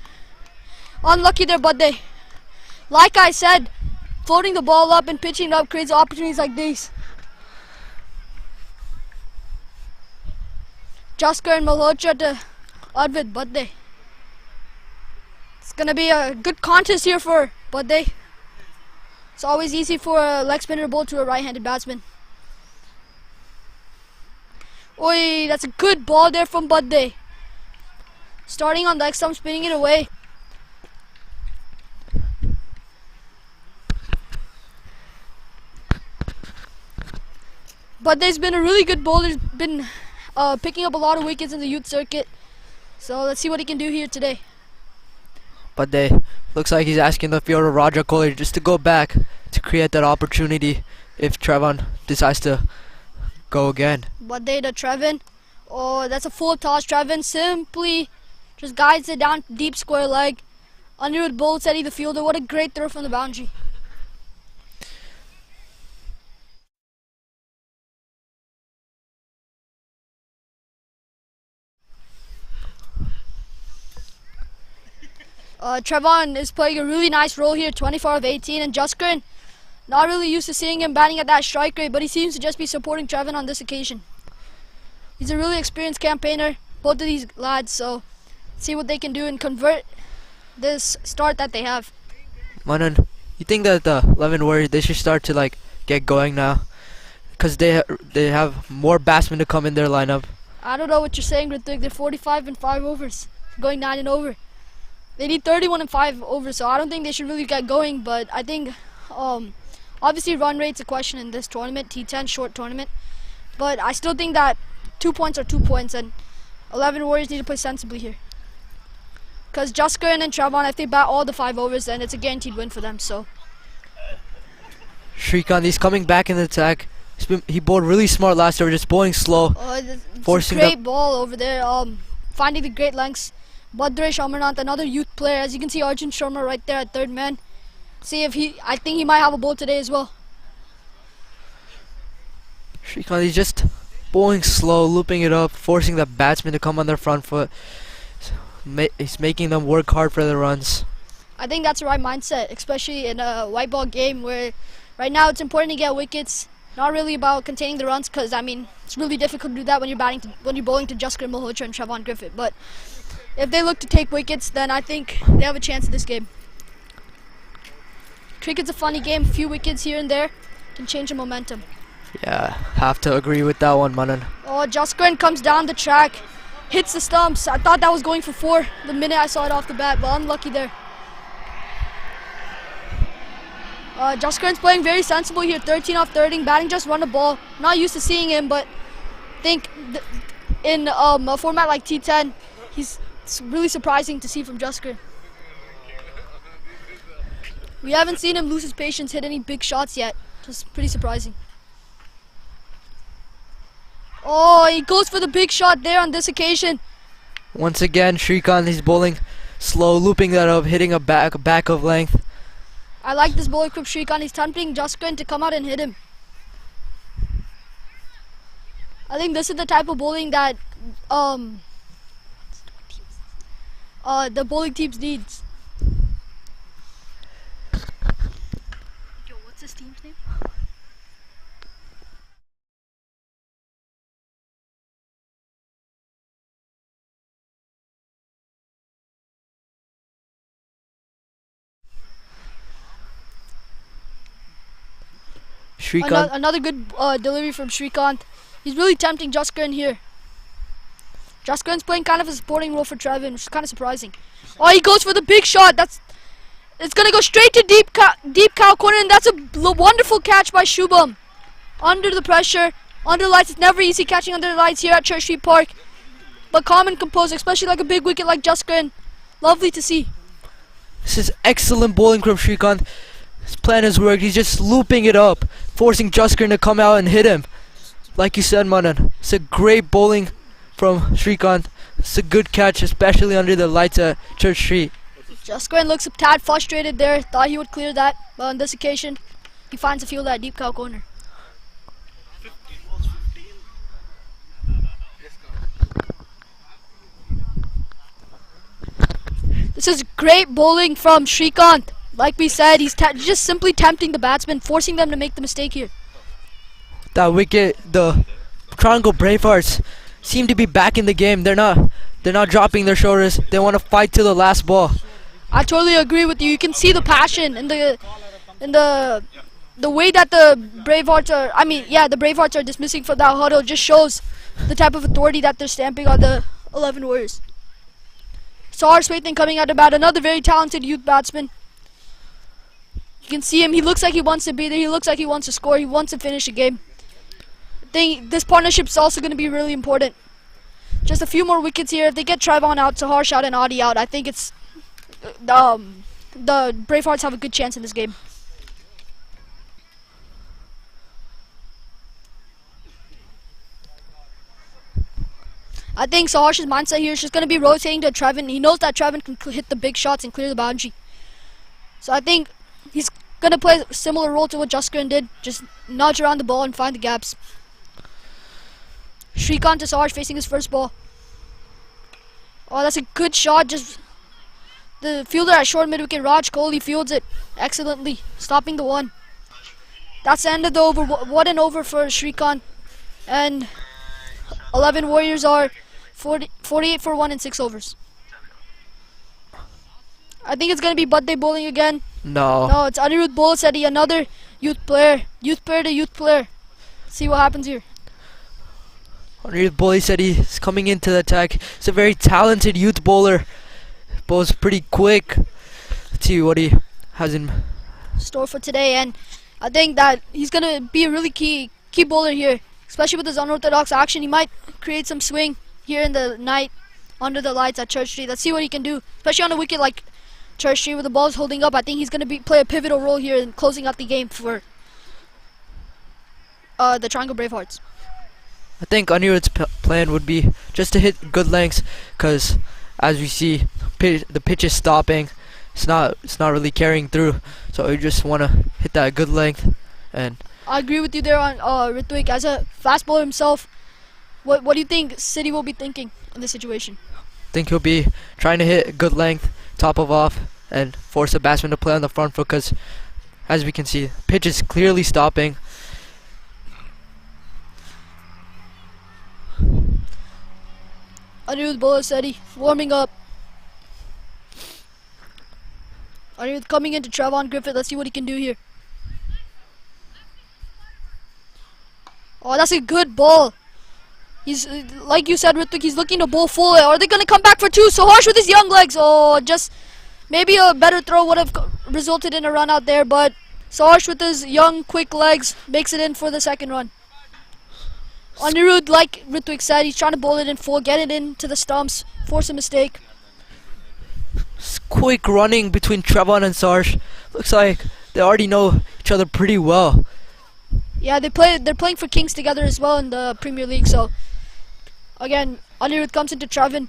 Unlucky there, Budde. Like I said, floating the ball up and pitching it up creates opportunities like these. Juskaran Malhotra to Arvid Budde. It's gonna be a good contest here for Budde. It's always easy for a leg spinner to bowl to a right-handed batsman. Oi, that's a good ball there from Budde. Starting on leg stump, spinning it away. Budde's been a really good bowler. He's been picking up a lot of wickets in the youth circuit. So let's see what he can do here today. Budde looks like he's asking the fielder Roger Kohli just to go back to create that opportunity if Trevon decides to go again. Budde to Trevon. Oh, that's a full toss. Trevon simply just guides it down deep square leg. Anirudh bowls Eddie the fielder. What a great throw from the boundary. Trevon is playing a really nice role here, 24 of 18, and Juskaran, not really used to seeing him batting at that strike rate, but he seems to just be supporting Trevon on this occasion. He's a really experienced campaigner, both of these lads, so see what they can do and convert this start that they have. Manan, you think that the 11 Warriors, they should start to like get going now? Because they have more batsmen to come in their lineup. I don't know what you're saying, Ritik. They're 45 and 5 overs, going 9 and over. They need 31 and 5 overs, so I don't think they should really get going. But I think, obviously, run rate's a question in this tournament, T10 short tournament. But I still think that 2 points are 2 points, and 11 Warriors need to play sensibly here. Because Juskern and Trevon, if they bat all the 5 overs, then it's a guaranteed win for them. So Shrikant, he's coming back in the attack. He bowled really smart last over, just bowling slow. It's a great ball over there, finding the great lengths. Bhadresh Amarnath, another youth player. As you can see, Arjun Sharma right there at third man. See if I think he might have a bowl today as well. Shrikant, he's just bowling slow, looping it up, forcing the batsman to come on their front foot. He's making them work hard for the runs. I think that's the right mindset, especially in a white ball game where right now it's important to get wickets. Not really about containing the runs, because I mean it's really difficult to do that when you're bowling to Jaskar Malhotra and Trevon Griffith. But if they look to take wickets, then I think they have a chance in this game. Cricket's a funny game. A few wickets here and there can change the momentum. Yeah, have to agree with that one, Manan. Oh, Jaskar comes down the track, hits the stumps. I thought that was going for 4 the minute I saw it off the bat, but unlucky there. Jaskaran's playing very sensible here, 13 off 30, batting just run the ball. Not used to seeing him, but I think in a format like T10, it's really surprising to see from Jaskaran. We haven't seen him lose his patience, hit any big shots yet. Just pretty surprising. Oh, he goes for the big shot there on this occasion. Once again, Shrikant, he's bowling slow, looping that up, hitting a back of length. I like this bowling from Shrikant. He's tempting Jaskaran to come out and hit him. I think this is the type of bowling that the bowling teams needs. Yo, what's this team's name? Shrikant. Another good delivery from Shrikant. He's really tempting Jaskaran here. Jaskaran's playing kind of a supporting role for Trevin, which is kind of surprising. Oh, he goes for the big shot. It's gonna go straight to deep cow corner, and that's a wonderful catch by Shubham. Under the pressure, under the lights. It's never easy catching under the lights here at Church Street Park, but calm and composed, especially like a big wicket like Jaskaran. Lovely to see. This is excellent bowling from Shrikant. His plan has worked. He's just looping it up, forcing Jaskaran to come out and hit him. Like you said, Manan, it's a great bowling from Shrikant. It's a good catch, especially under the lights at Church Street. Jaskaran looks a tad frustrated there. Thought he would clear that, but on this occasion, he finds a field at deep cow corner. This is great bowling from Shrikant. Like we said, he's just simply tempting the batsman, forcing them to make the mistake here. That wicket, the Triangle BraveHearts seem to be back in the game. They're not dropping their shoulders. They want to fight to the last ball. I totally agree with you. You can see the passion in the way that the BraveHearts are. I mean, yeah, the BraveHearts are dismissing for that huddle. Just shows the type of authority that they're stamping on the 11 Warriors. Sahar Swaithan coming out to bat, another very talented youth batsman. You can see him. He looks like he wants to be there. He looks like he wants to score. He wants to finish the game. I think this partnership is also going to be really important. Just a few more wickets here. If they get Trivon out, Sahar out, and Adi out, I think it's the BraveHearts have a good chance in this game. I think Sahar's mindset here is just going to be rotating to Trevin. He knows that Trevin can hit the big shots and clear the boundary. So I think he's going to play a similar role to what Jaskaran did. Just nudge around the ball and find the gaps. Shrikant to Sahar facing his first ball. Oh, that's a good shot. Just the fielder at short mid-wicket, Raj Kohli, fields it excellently, stopping the one. That's the end of the over. What an over for Shrikant. And 11 Warriors are 48 for 1 in 6 overs. I think it's going to be Budday bowling again. No, it's Anirudh Bolasetti, another youth player. Youth player to youth player. See what happens here. Anirudh Bowley said he's coming into the attack. He's a very talented youth bowler. Bowls pretty quick. Let's see what he has in store for today, and I think that he's gonna be a really key bowler here, especially with his unorthodox action. He might create some swing here in the night under the lights at Church Street. Let's see what he can do, especially on a wicket like Church Street with the ball's holding up. I think he's gonna play a pivotal role here in closing out the game for the Triangle Bravehearts. I think Anirudh's plan would be just to hit good lengths, because as we see, the pitch is stopping. It's not really carrying through, so you just want to hit that good length. And I agree with you there on Ritwik. As a fast bowler himself, what do you think City will be thinking in this situation? I think he'll be trying to hit a good length, top of off, and force the batsman to play on the front foot, because as we can see, pitch is clearly stopping. Anirudh bowler steady, warming up. Anirudh coming into Trevon Griffith. Let's see what he can do here. Oh, that's a good ball. He's, like you said, Ritik, he's looking to bowl full. Are they going to come back for two? So harsh with his young legs. Oh, just maybe a better throw would have resulted in a run out there, but Sarsh with his young, quick legs makes it in for the second run. Anirudh, like Ritwik said, he's trying to bowl it in full, get it into the stumps, force a mistake. It's quick running between Trevon and Sarsh. Looks like they already know each other pretty well. Yeah, they're playing for Kings together as well in the Premier League. So again, Anirudh comes into Trevon.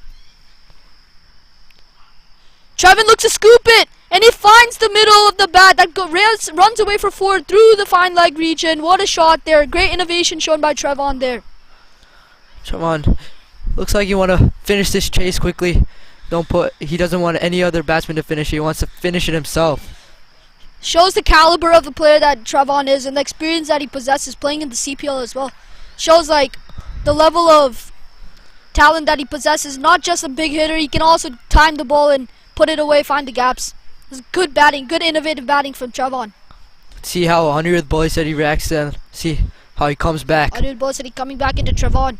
Trevon looks to scoop it, and he finds the middle of the bat. That runs away for four through the fine leg region. What a shot there. Great innovation shown by Trevon there. Trevon, looks like you want to finish this chase quickly. He doesn't want any other batsman to finish. He wants to finish it himself. Shows the caliber of the player that Trevon is and the experience that he possesses playing in the CPL as well. Shows like the level of talent that he possesses. Not just a big hitter, he can also time the ball and put it away, find the gaps. It's good batting, good innovative batting from Trevon. See how Anirudh Boy said he reacts and see how he comes back. Anirudh Boy said he coming back into Trevon.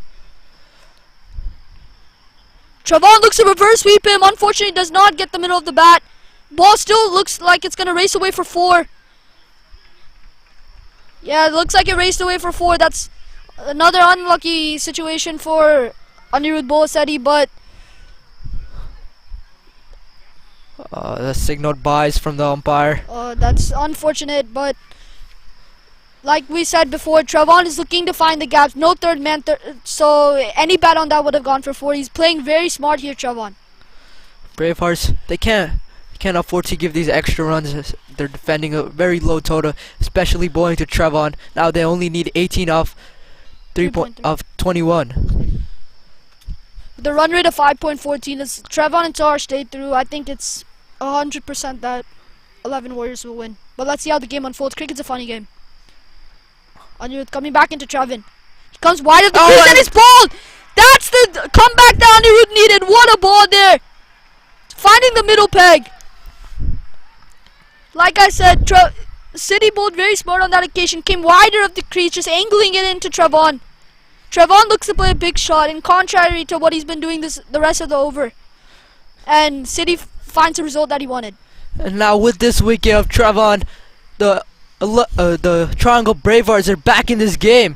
Trevon looks to reverse sweep him. Unfortunately, does not get the middle of the bat. Ball still looks like it's going to race away for four. Yeah, it looks like it raced away for four. That's another unlucky situation for Anirudh Bolaseti, but the signaled buys from the umpire. That's unfortunate, but like we said before, Trevon is looking to find the gaps. No third man, so any bat on that would have gone for four. He's playing very smart here, Trevon. Bravehearts, they can't afford to give these extra runs. They're defending a very low total, especially bowling to Trevon. Now they only need 18 off 21. The run rate of 5.14 is Trevon and Tar stayed through. I think it's 100% that 11 Warriors will win. But let's see how the game unfolds. Cricket's a funny game. Anirudh coming back into Trevon. He comes wide of the crease and it's bowled. That's the comeback that Anirudh needed. What a ball there. Finding the middle peg. Like I said, City bowled very smart on that occasion. Came wider of the crease, just angling it into Trevon. Trevon looks to play a big shot, in contrary to what he's been doing the rest of the over. And City finds the result that he wanted. And now with this wicket of Trevon, the Triangle Bravehearts are back in this game.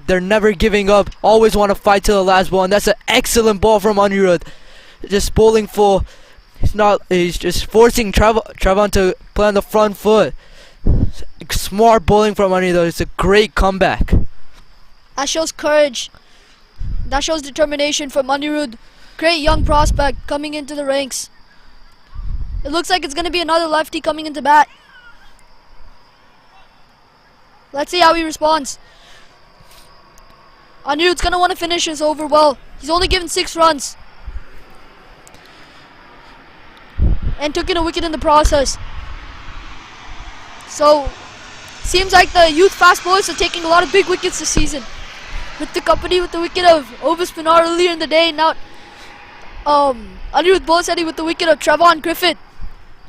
They're never giving up. Always want to fight till the last ball, and that's an excellent ball from Anirudh. Just bowling full. He's just forcing Trevon to play on the front foot. Smart bowling from Anirudh. It's a great comeback. That shows courage. That shows determination from Anirudh. Great young prospect coming into the ranks. It looks like it's going to be another lefty coming into bat. Let's see how he responds. Anirudh's going to want to finish his over well. He's only given 6 runs. And took in a wicket in the process. So, seems like the youth fast bowlers are taking a lot of big wickets this season. With the company with the wicket of Ovis Pinar earlier in the day. Now, Anirudh Bolaseti with the wicket of Trevon Griffith.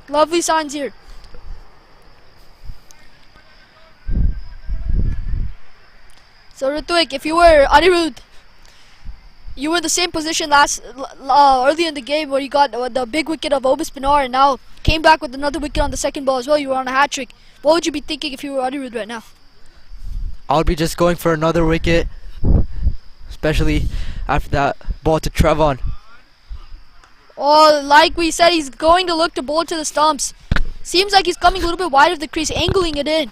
Lovely signs here. So Ritwik, if you were Anirudh, you were in the same position early in the game where you got the big wicket of Obis Pinar, and now came back with another wicket on the second ball as well. You were on a hat trick. What would you be thinking if you were Anirudh right now? I would be just going for another wicket, especially after that ball to Trevon. Oh, like we said, he's going to look to bowl to the stumps. Seems like he's coming a little bit wide of the crease, angling it in.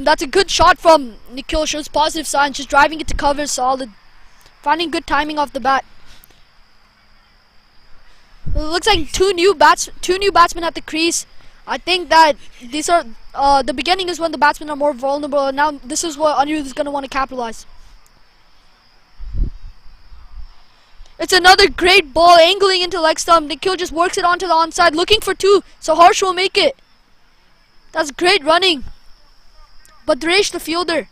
That's a good shot from Nikhil. Shows positive signs, just driving it to cover, solid. Finding good timing off the bat. It looks like two new batsmen at the crease. I think that these are the beginning is when the batsmen are more vulnerable, and now this is what Anirudh is going to want to capitalize. It's another great ball, angling into leg stump. Nikhil just works it onto the onside, looking for two, so Harsh will make it. That's great running. Badresh, the fielder.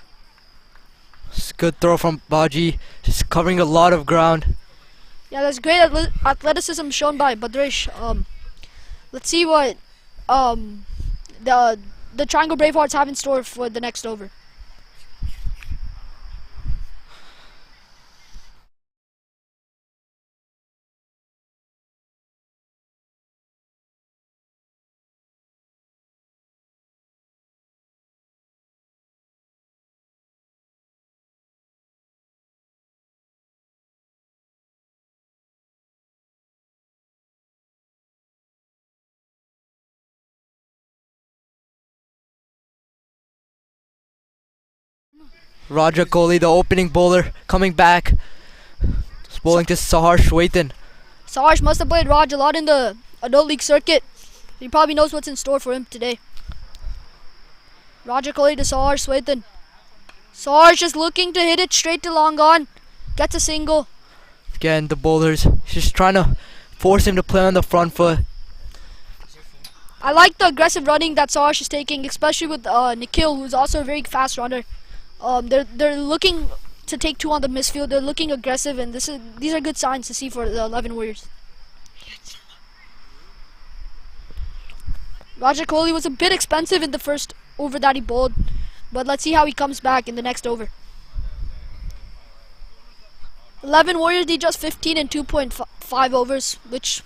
It's a good throw from Baji, just covering a lot of ground. Yeah, that's great athleticism shown by Badresh. Let's see what the Triangle Bravehearts have in store for the next over. Raja Kohli, the opening bowler, coming back. Just bowling to Sahar Shwetan. Saharsh must have played Raj a lot in the adult league circuit. He probably knows what's in store for him today. Raja Kohli to Sahar Shwetan. Saharsh just looking to hit it straight to long on. Gets a single. Again, the bowlers just trying to force him to play on the front foot. I like the aggressive running that Saharsh is taking, especially with Nikhil, who's also a very fast runner. They're looking to take two on the misfield. They're looking aggressive, and these are good signs to see for the 11 Warriors. Raja Kohli was a bit expensive in the first over that he bowled, but let's see how he comes back in the next over. 11 Warriors need just 15 and 2.5 overs, which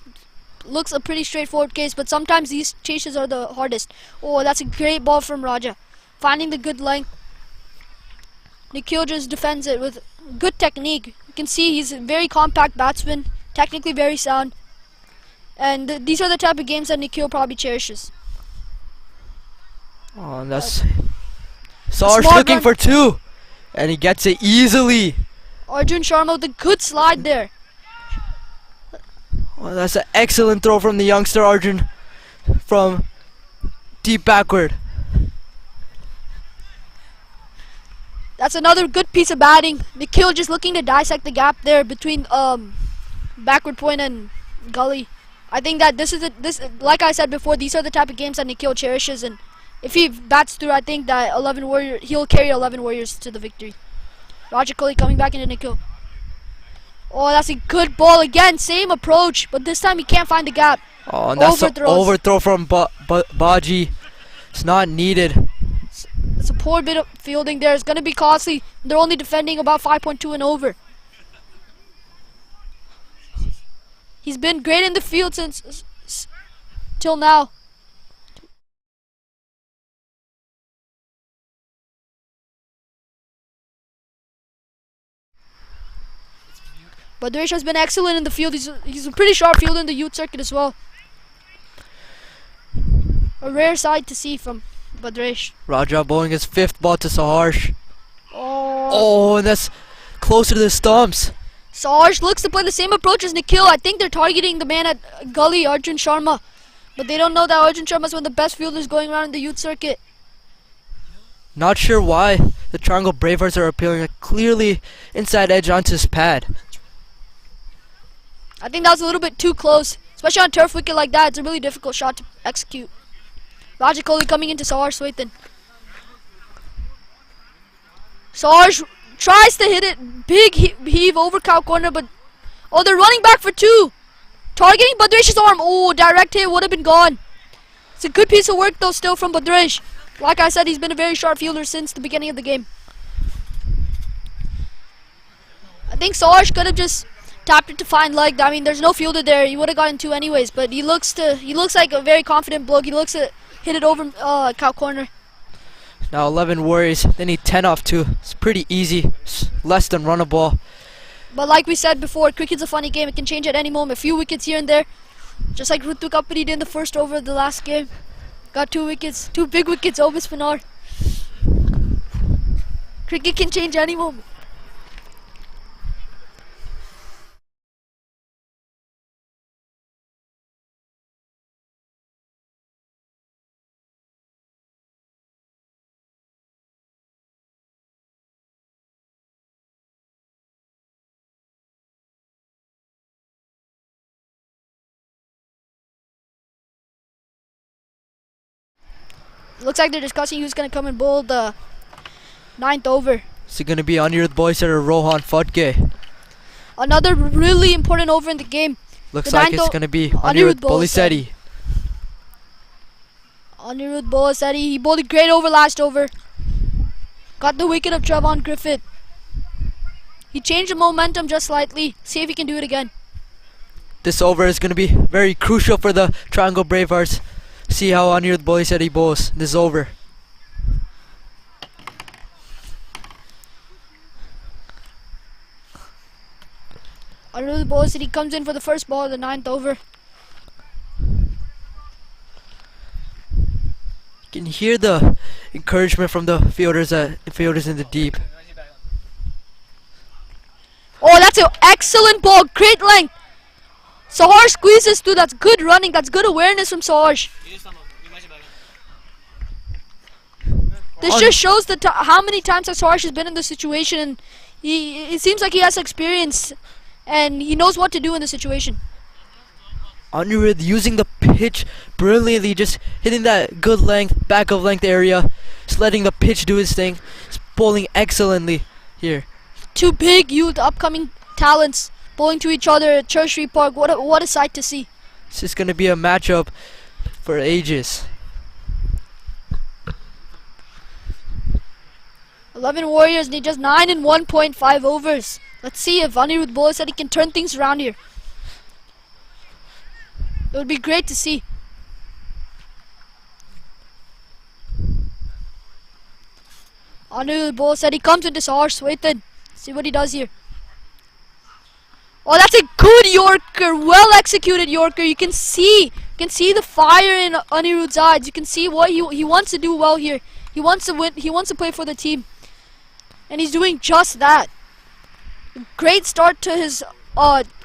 looks a pretty straightforward case, but sometimes these chases are the hardest. Oh, that's a great ball from Raja, finding the good length. Nikhil just defends it with good technique. You can see he's a very compact batsman, technically very sound. And these are the type of games that Nikhil probably cherishes. Oh, and that's Saharsh looking for two, and he gets it easily. Arjun Sharma with a good slide there. Oh, that's an excellent throw from the youngster Arjun from deep backward. That's another good piece of batting. Nikhil just looking to dissect the gap there between backward point and gully. I think that this like I said before, these are the type of games that Nikhil cherishes, and if he bats through, I think that he'll carry 11 Warriors to the victory. Raja Kohli coming back into Nikhil. Oh, that's a good ball again. Same approach, but this time he can't find the gap. Oh, and that's an overthrow from Baji. It's not needed. It's a poor bit of fielding there. It's going to be costly. They're only defending about 5.2 and over. He's been great in the field till now. Badresh has been excellent in the field. He's a pretty sharp fielder in the youth circuit as well. A rare side to see from Badresh. Raja bowling his fifth ball to Saharsh. Oh, and that's closer to the stumps. Saharsh looks to play the same approach as Nikhil. I think they're targeting the man at gully, Arjun Sharma. But they don't know that Arjun Sharma is one of the best fielders going around in the youth circuit. Not sure why the Triangle Bravehearts are appealing a clearly inside edge onto his pad. I think that was a little bit too close. Especially on a turf wicket like that, it's a really difficult shot to execute. Raja Kohli coming into Sahar Shwetan. Sahar tries to hit it. Big heave over cow corner, but... Oh, they're running back for two. Targeting Badresh's arm. Oh, direct hit would have been gone. It's a good piece of work though still from Badresh. Like I said, he's been a very sharp fielder since the beginning of the game. I think Sarge could have just tapped it to fine leg. I mean, there's no fielder there. He would have gotten two anyways. But he looks like a very confident bloke. He looks to hit it over cow corner. Now 11 Warriors. They need 10 off too. It's pretty easy. It's less than run a ball. But like we said before, cricket's a funny game. It can change at any moment. A few wickets here and there. Just like Ritu Kapuri did in the first over of the last game. Got 2 wickets. 2 big wickets over spinner. Cricket can change any moment. Looks like they're discussing who's going to come and bowl the 9th over. Is it going to be Anirudh Boyset or Rohan Phadke? Another really important over in the game. Looks like it's going to be Anirudh Boyset. Anirudh Boyset, he bowled a great over last over. Got the wicket of Trevon Griffith. He changed the momentum just slightly. See if he can do it again. This over is going to be very crucial for the Triangle BraveHearts. See how Anirudh Boyset bowls this over. Anirudh Boyset, he comes in for the first ball of the 9th over. You can hear the encouragement from the fielders in the deep. Oh, that's an excellent ball. Great length. Sahar squeezes through. That's good running. That's good awareness from Sahar. This just shows how many times Sahar has been in this situation, and it seems like he has experience and he knows what to do in the situation. Anirudh using the pitch brilliantly, just hitting that good length, back of length area, just letting the pitch do his thing. He's bowling excellently here. 2 big youth upcoming talents bowling to each other at Tertiary Park. What a sight to see. This is going to be a matchup for ages. 11 Warriors need just 9 and 1.5 overs. Let's see if Anirudh Boyset can turn things around here. It would be great to see. Anirudh Boyset, he comes into Sahar Swethan. See what he does here. Oh, that's a good Yorker, well executed Yorker. You can see the fire in Anirudh's eyes. You can see what he wants to do well here. He wants to win. He wants to play for the team, and he's doing just that. Great start to the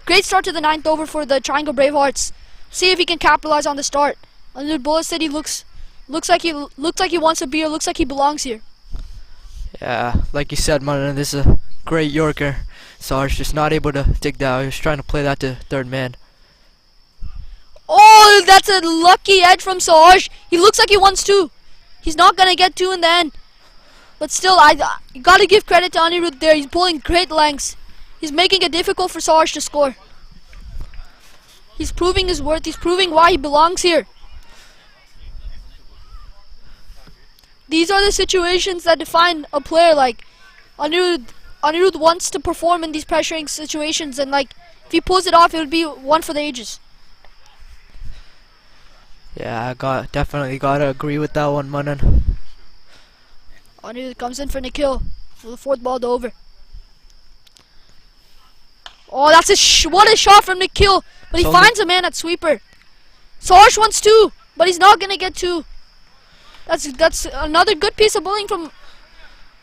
9th over for the Triangle BraveHearts. See if he can capitalize on the start. Anirudh Boyset, he looks like he wants to be here. Looks like he belongs here. Yeah, like you said, Manan, this is a great Yorker. Sarge just not able to dig that out. He was trying to play that to third man. Oh, that's a lucky edge from Sarge. He looks like he wants 2. He's not gonna get 2 in the end. But still, you gotta give credit to Anirudh there. He's pulling great lengths. He's making it difficult for Sarge to score. He's proving his worth. He's proving why he belongs here. These are the situations that define a player. Like Anirudh wants to perform in these pressuring situations, and like if he pulls it off, it would be one for the ages. Yeah, definitely gotta agree with that one, Manan. Anirudh comes in for Nikhil for the 4th ball to over. Oh, that's what a shot from Nikhil, but he finds a man at sweeper. Sarge wants 2, but he's not gonna get 2. That's another good piece of bowling from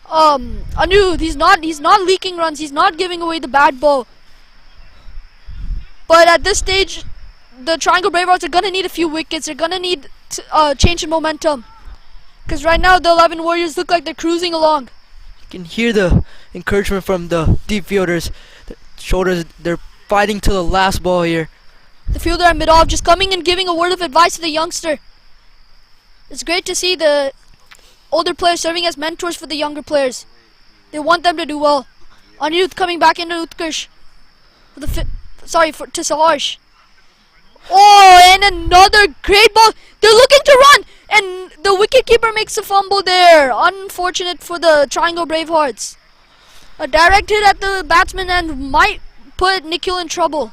Anirudh. He's not leaking runs. He's not giving away the bad ball. But at this stage, the Triangle BraveHearts are gonna need a few wickets. They're gonna need change in momentum, because right now the 11 Warriors look like they're cruising along. You can hear the encouragement from the deep fielders. The shoulders, they're fighting to the last ball here. The fielder at mid-off just coming and giving a word of advice to the youngster. It's great to see the older players serving as mentors for the younger players. They want them to do well. Anirudh coming back into Utkarsh. To Saharsh. Oh, and another great ball. They're looking to run, and the wicketkeeper makes a fumble there. Unfortunate for the Triangle Bravehearts. A direct hit at the batsman and might put Nikhil in trouble.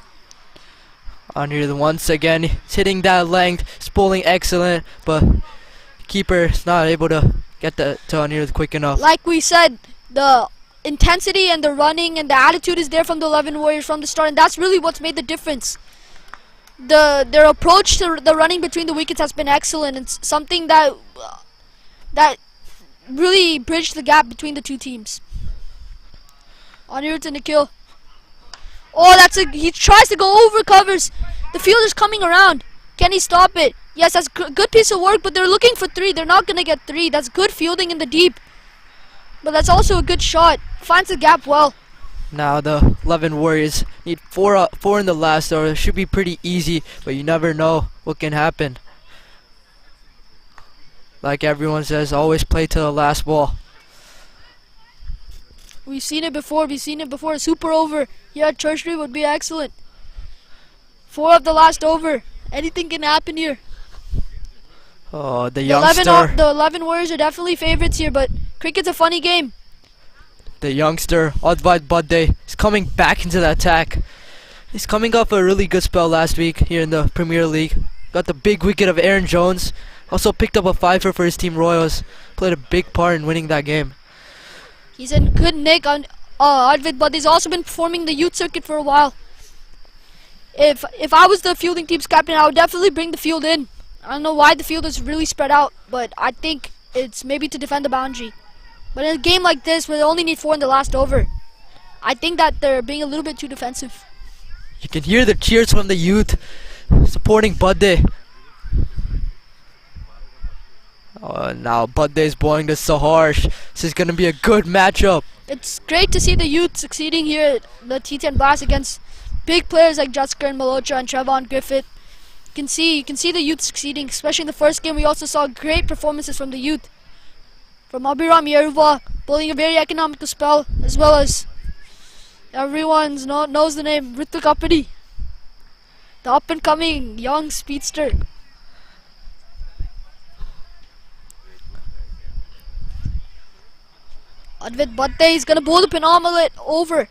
Anirudh once again is hitting that length, it's bowling excellent, but keeper is not able to get to Anirudh quick enough. Like we said, the intensity and the running and the attitude is there from the 11 Warriors from the start, and that's really what's made the difference. Their approach to the running between the wickets has been excellent. It's something that really bridged the gap between the two teams. Anirudh to Nikhil. Oh, he tries to go over covers. The fielder's coming around. Can he stop it? Yes, that's a good piece of work, but they're looking for 3. They're not going to get 3. That's good fielding in the deep. But that's also a good shot. Finds the gap well. Now the 11 Warriors need 4 in the last over. It should be pretty easy, but you never know what can happen. Like everyone says, always play to the last ball. We've seen it before. A super over here at Church Street would be excellent. 4 of the last over. Anything can happen here. Oh, the youngster. The 11 Warriors are definitely favorites here, but cricket's a funny game. The youngster, Advait Badde, is coming back into the attack. He's coming off a really good spell last week here in the Premier League. Got the big wicket of Aaron Jones. Also picked up a 5 for his team Royals. Played a big part in winning that game. He's in good nick on Advait Badde. He's also been performing the youth circuit for a while. If I was the fielding team's captain, I would definitely bring the field in. I don't know why the field is really spread out, but I think it's maybe to defend the boundary. But in a game like this, where they only need 4 in the last over, I think that they're being a little bit too defensive. You can hear the cheers from the youth supporting Badde. Now Badde is bowling to Saharsh. This is going to be a good matchup. It's great to see the youth succeeding here at the T10 Blast against big players like Jaskaran Malhotra and Trevon Griffith. You can see the youth succeeding, especially in the first game. We also saw great performances from the youth. From Abhiram Yeruva, bowling a very economical spell, as well as everyone knows the name, Rituk Appadi, the up-and-coming young speedster. Advait Badde is going to bowl the pin omelette over.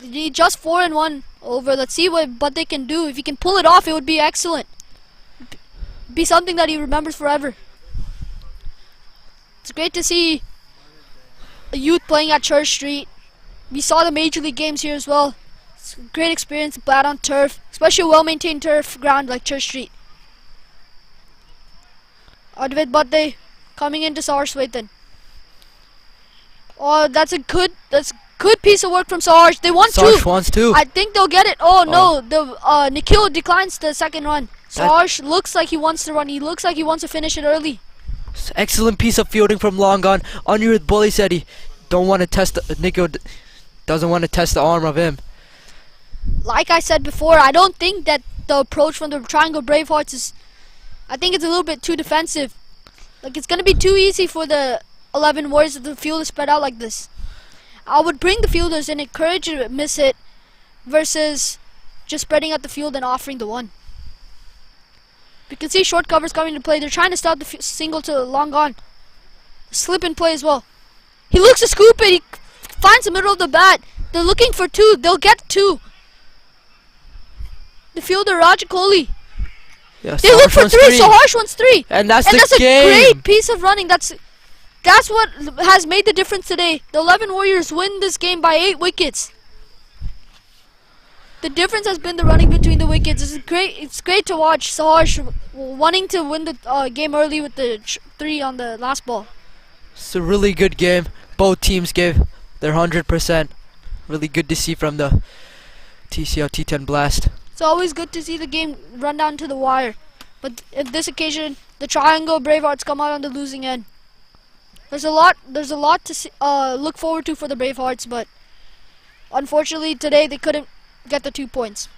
He just 4 and 1 over. Let's see what Badde can do. If he can pull it off, it would be excellent. Be something that he remembers forever. It's great to see a youth playing at Church Street. We saw the Major League games here as well. It's a great experience to bat on turf, especially a well-maintained turf ground like Church Street. Advait Badde coming into Saharswetan. Oh, that's good piece of work from Saharsh. They want 2. Saharsh wants 2. I think they'll get it. Oh no, the Nikhil declines the second run. Saharsh looks like he wants to run. He looks like he wants to finish it early. Excellent piece of fielding from long on. Anirudh Bully said he don't want to test Nikhil doesn't want to test the arm of him. Like I said before, I don't think that the approach from the Triangle Bravehearts is, I think it's a little bit too defensive. Like, it's going to be too easy for the 11 Warriors if the field is spread out like this. I would bring the fielders and encourage you to miss it versus just spreading out the field and offering the 1. You can see short covers coming into play. They're trying to stop the single to long on. Slip in play as well. He looks to scoop it. He finds the middle of the bat. They're looking for 2. They'll get 2. The fielder, Raja Kohli. Yeah, they look for 3. So Harsh wants 3. And that's a game. Great piece of running. That's what has made the difference today. The 11 Warriors win this game by 8 wickets. The difference has been the running between the wickets. It's great to watch Saharsh wanting to win the game early with the 3 on the last ball. It's a really good game. Both teams gave their 100%. Really good to see from the TCL T10 Blast. It's always good to see the game run down to the wire. But in this occasion, the Triangle Bravehearts come out on the losing end. There's a lot to see, look forward to for the Bravehearts, but unfortunately today they couldn't get the 2 points.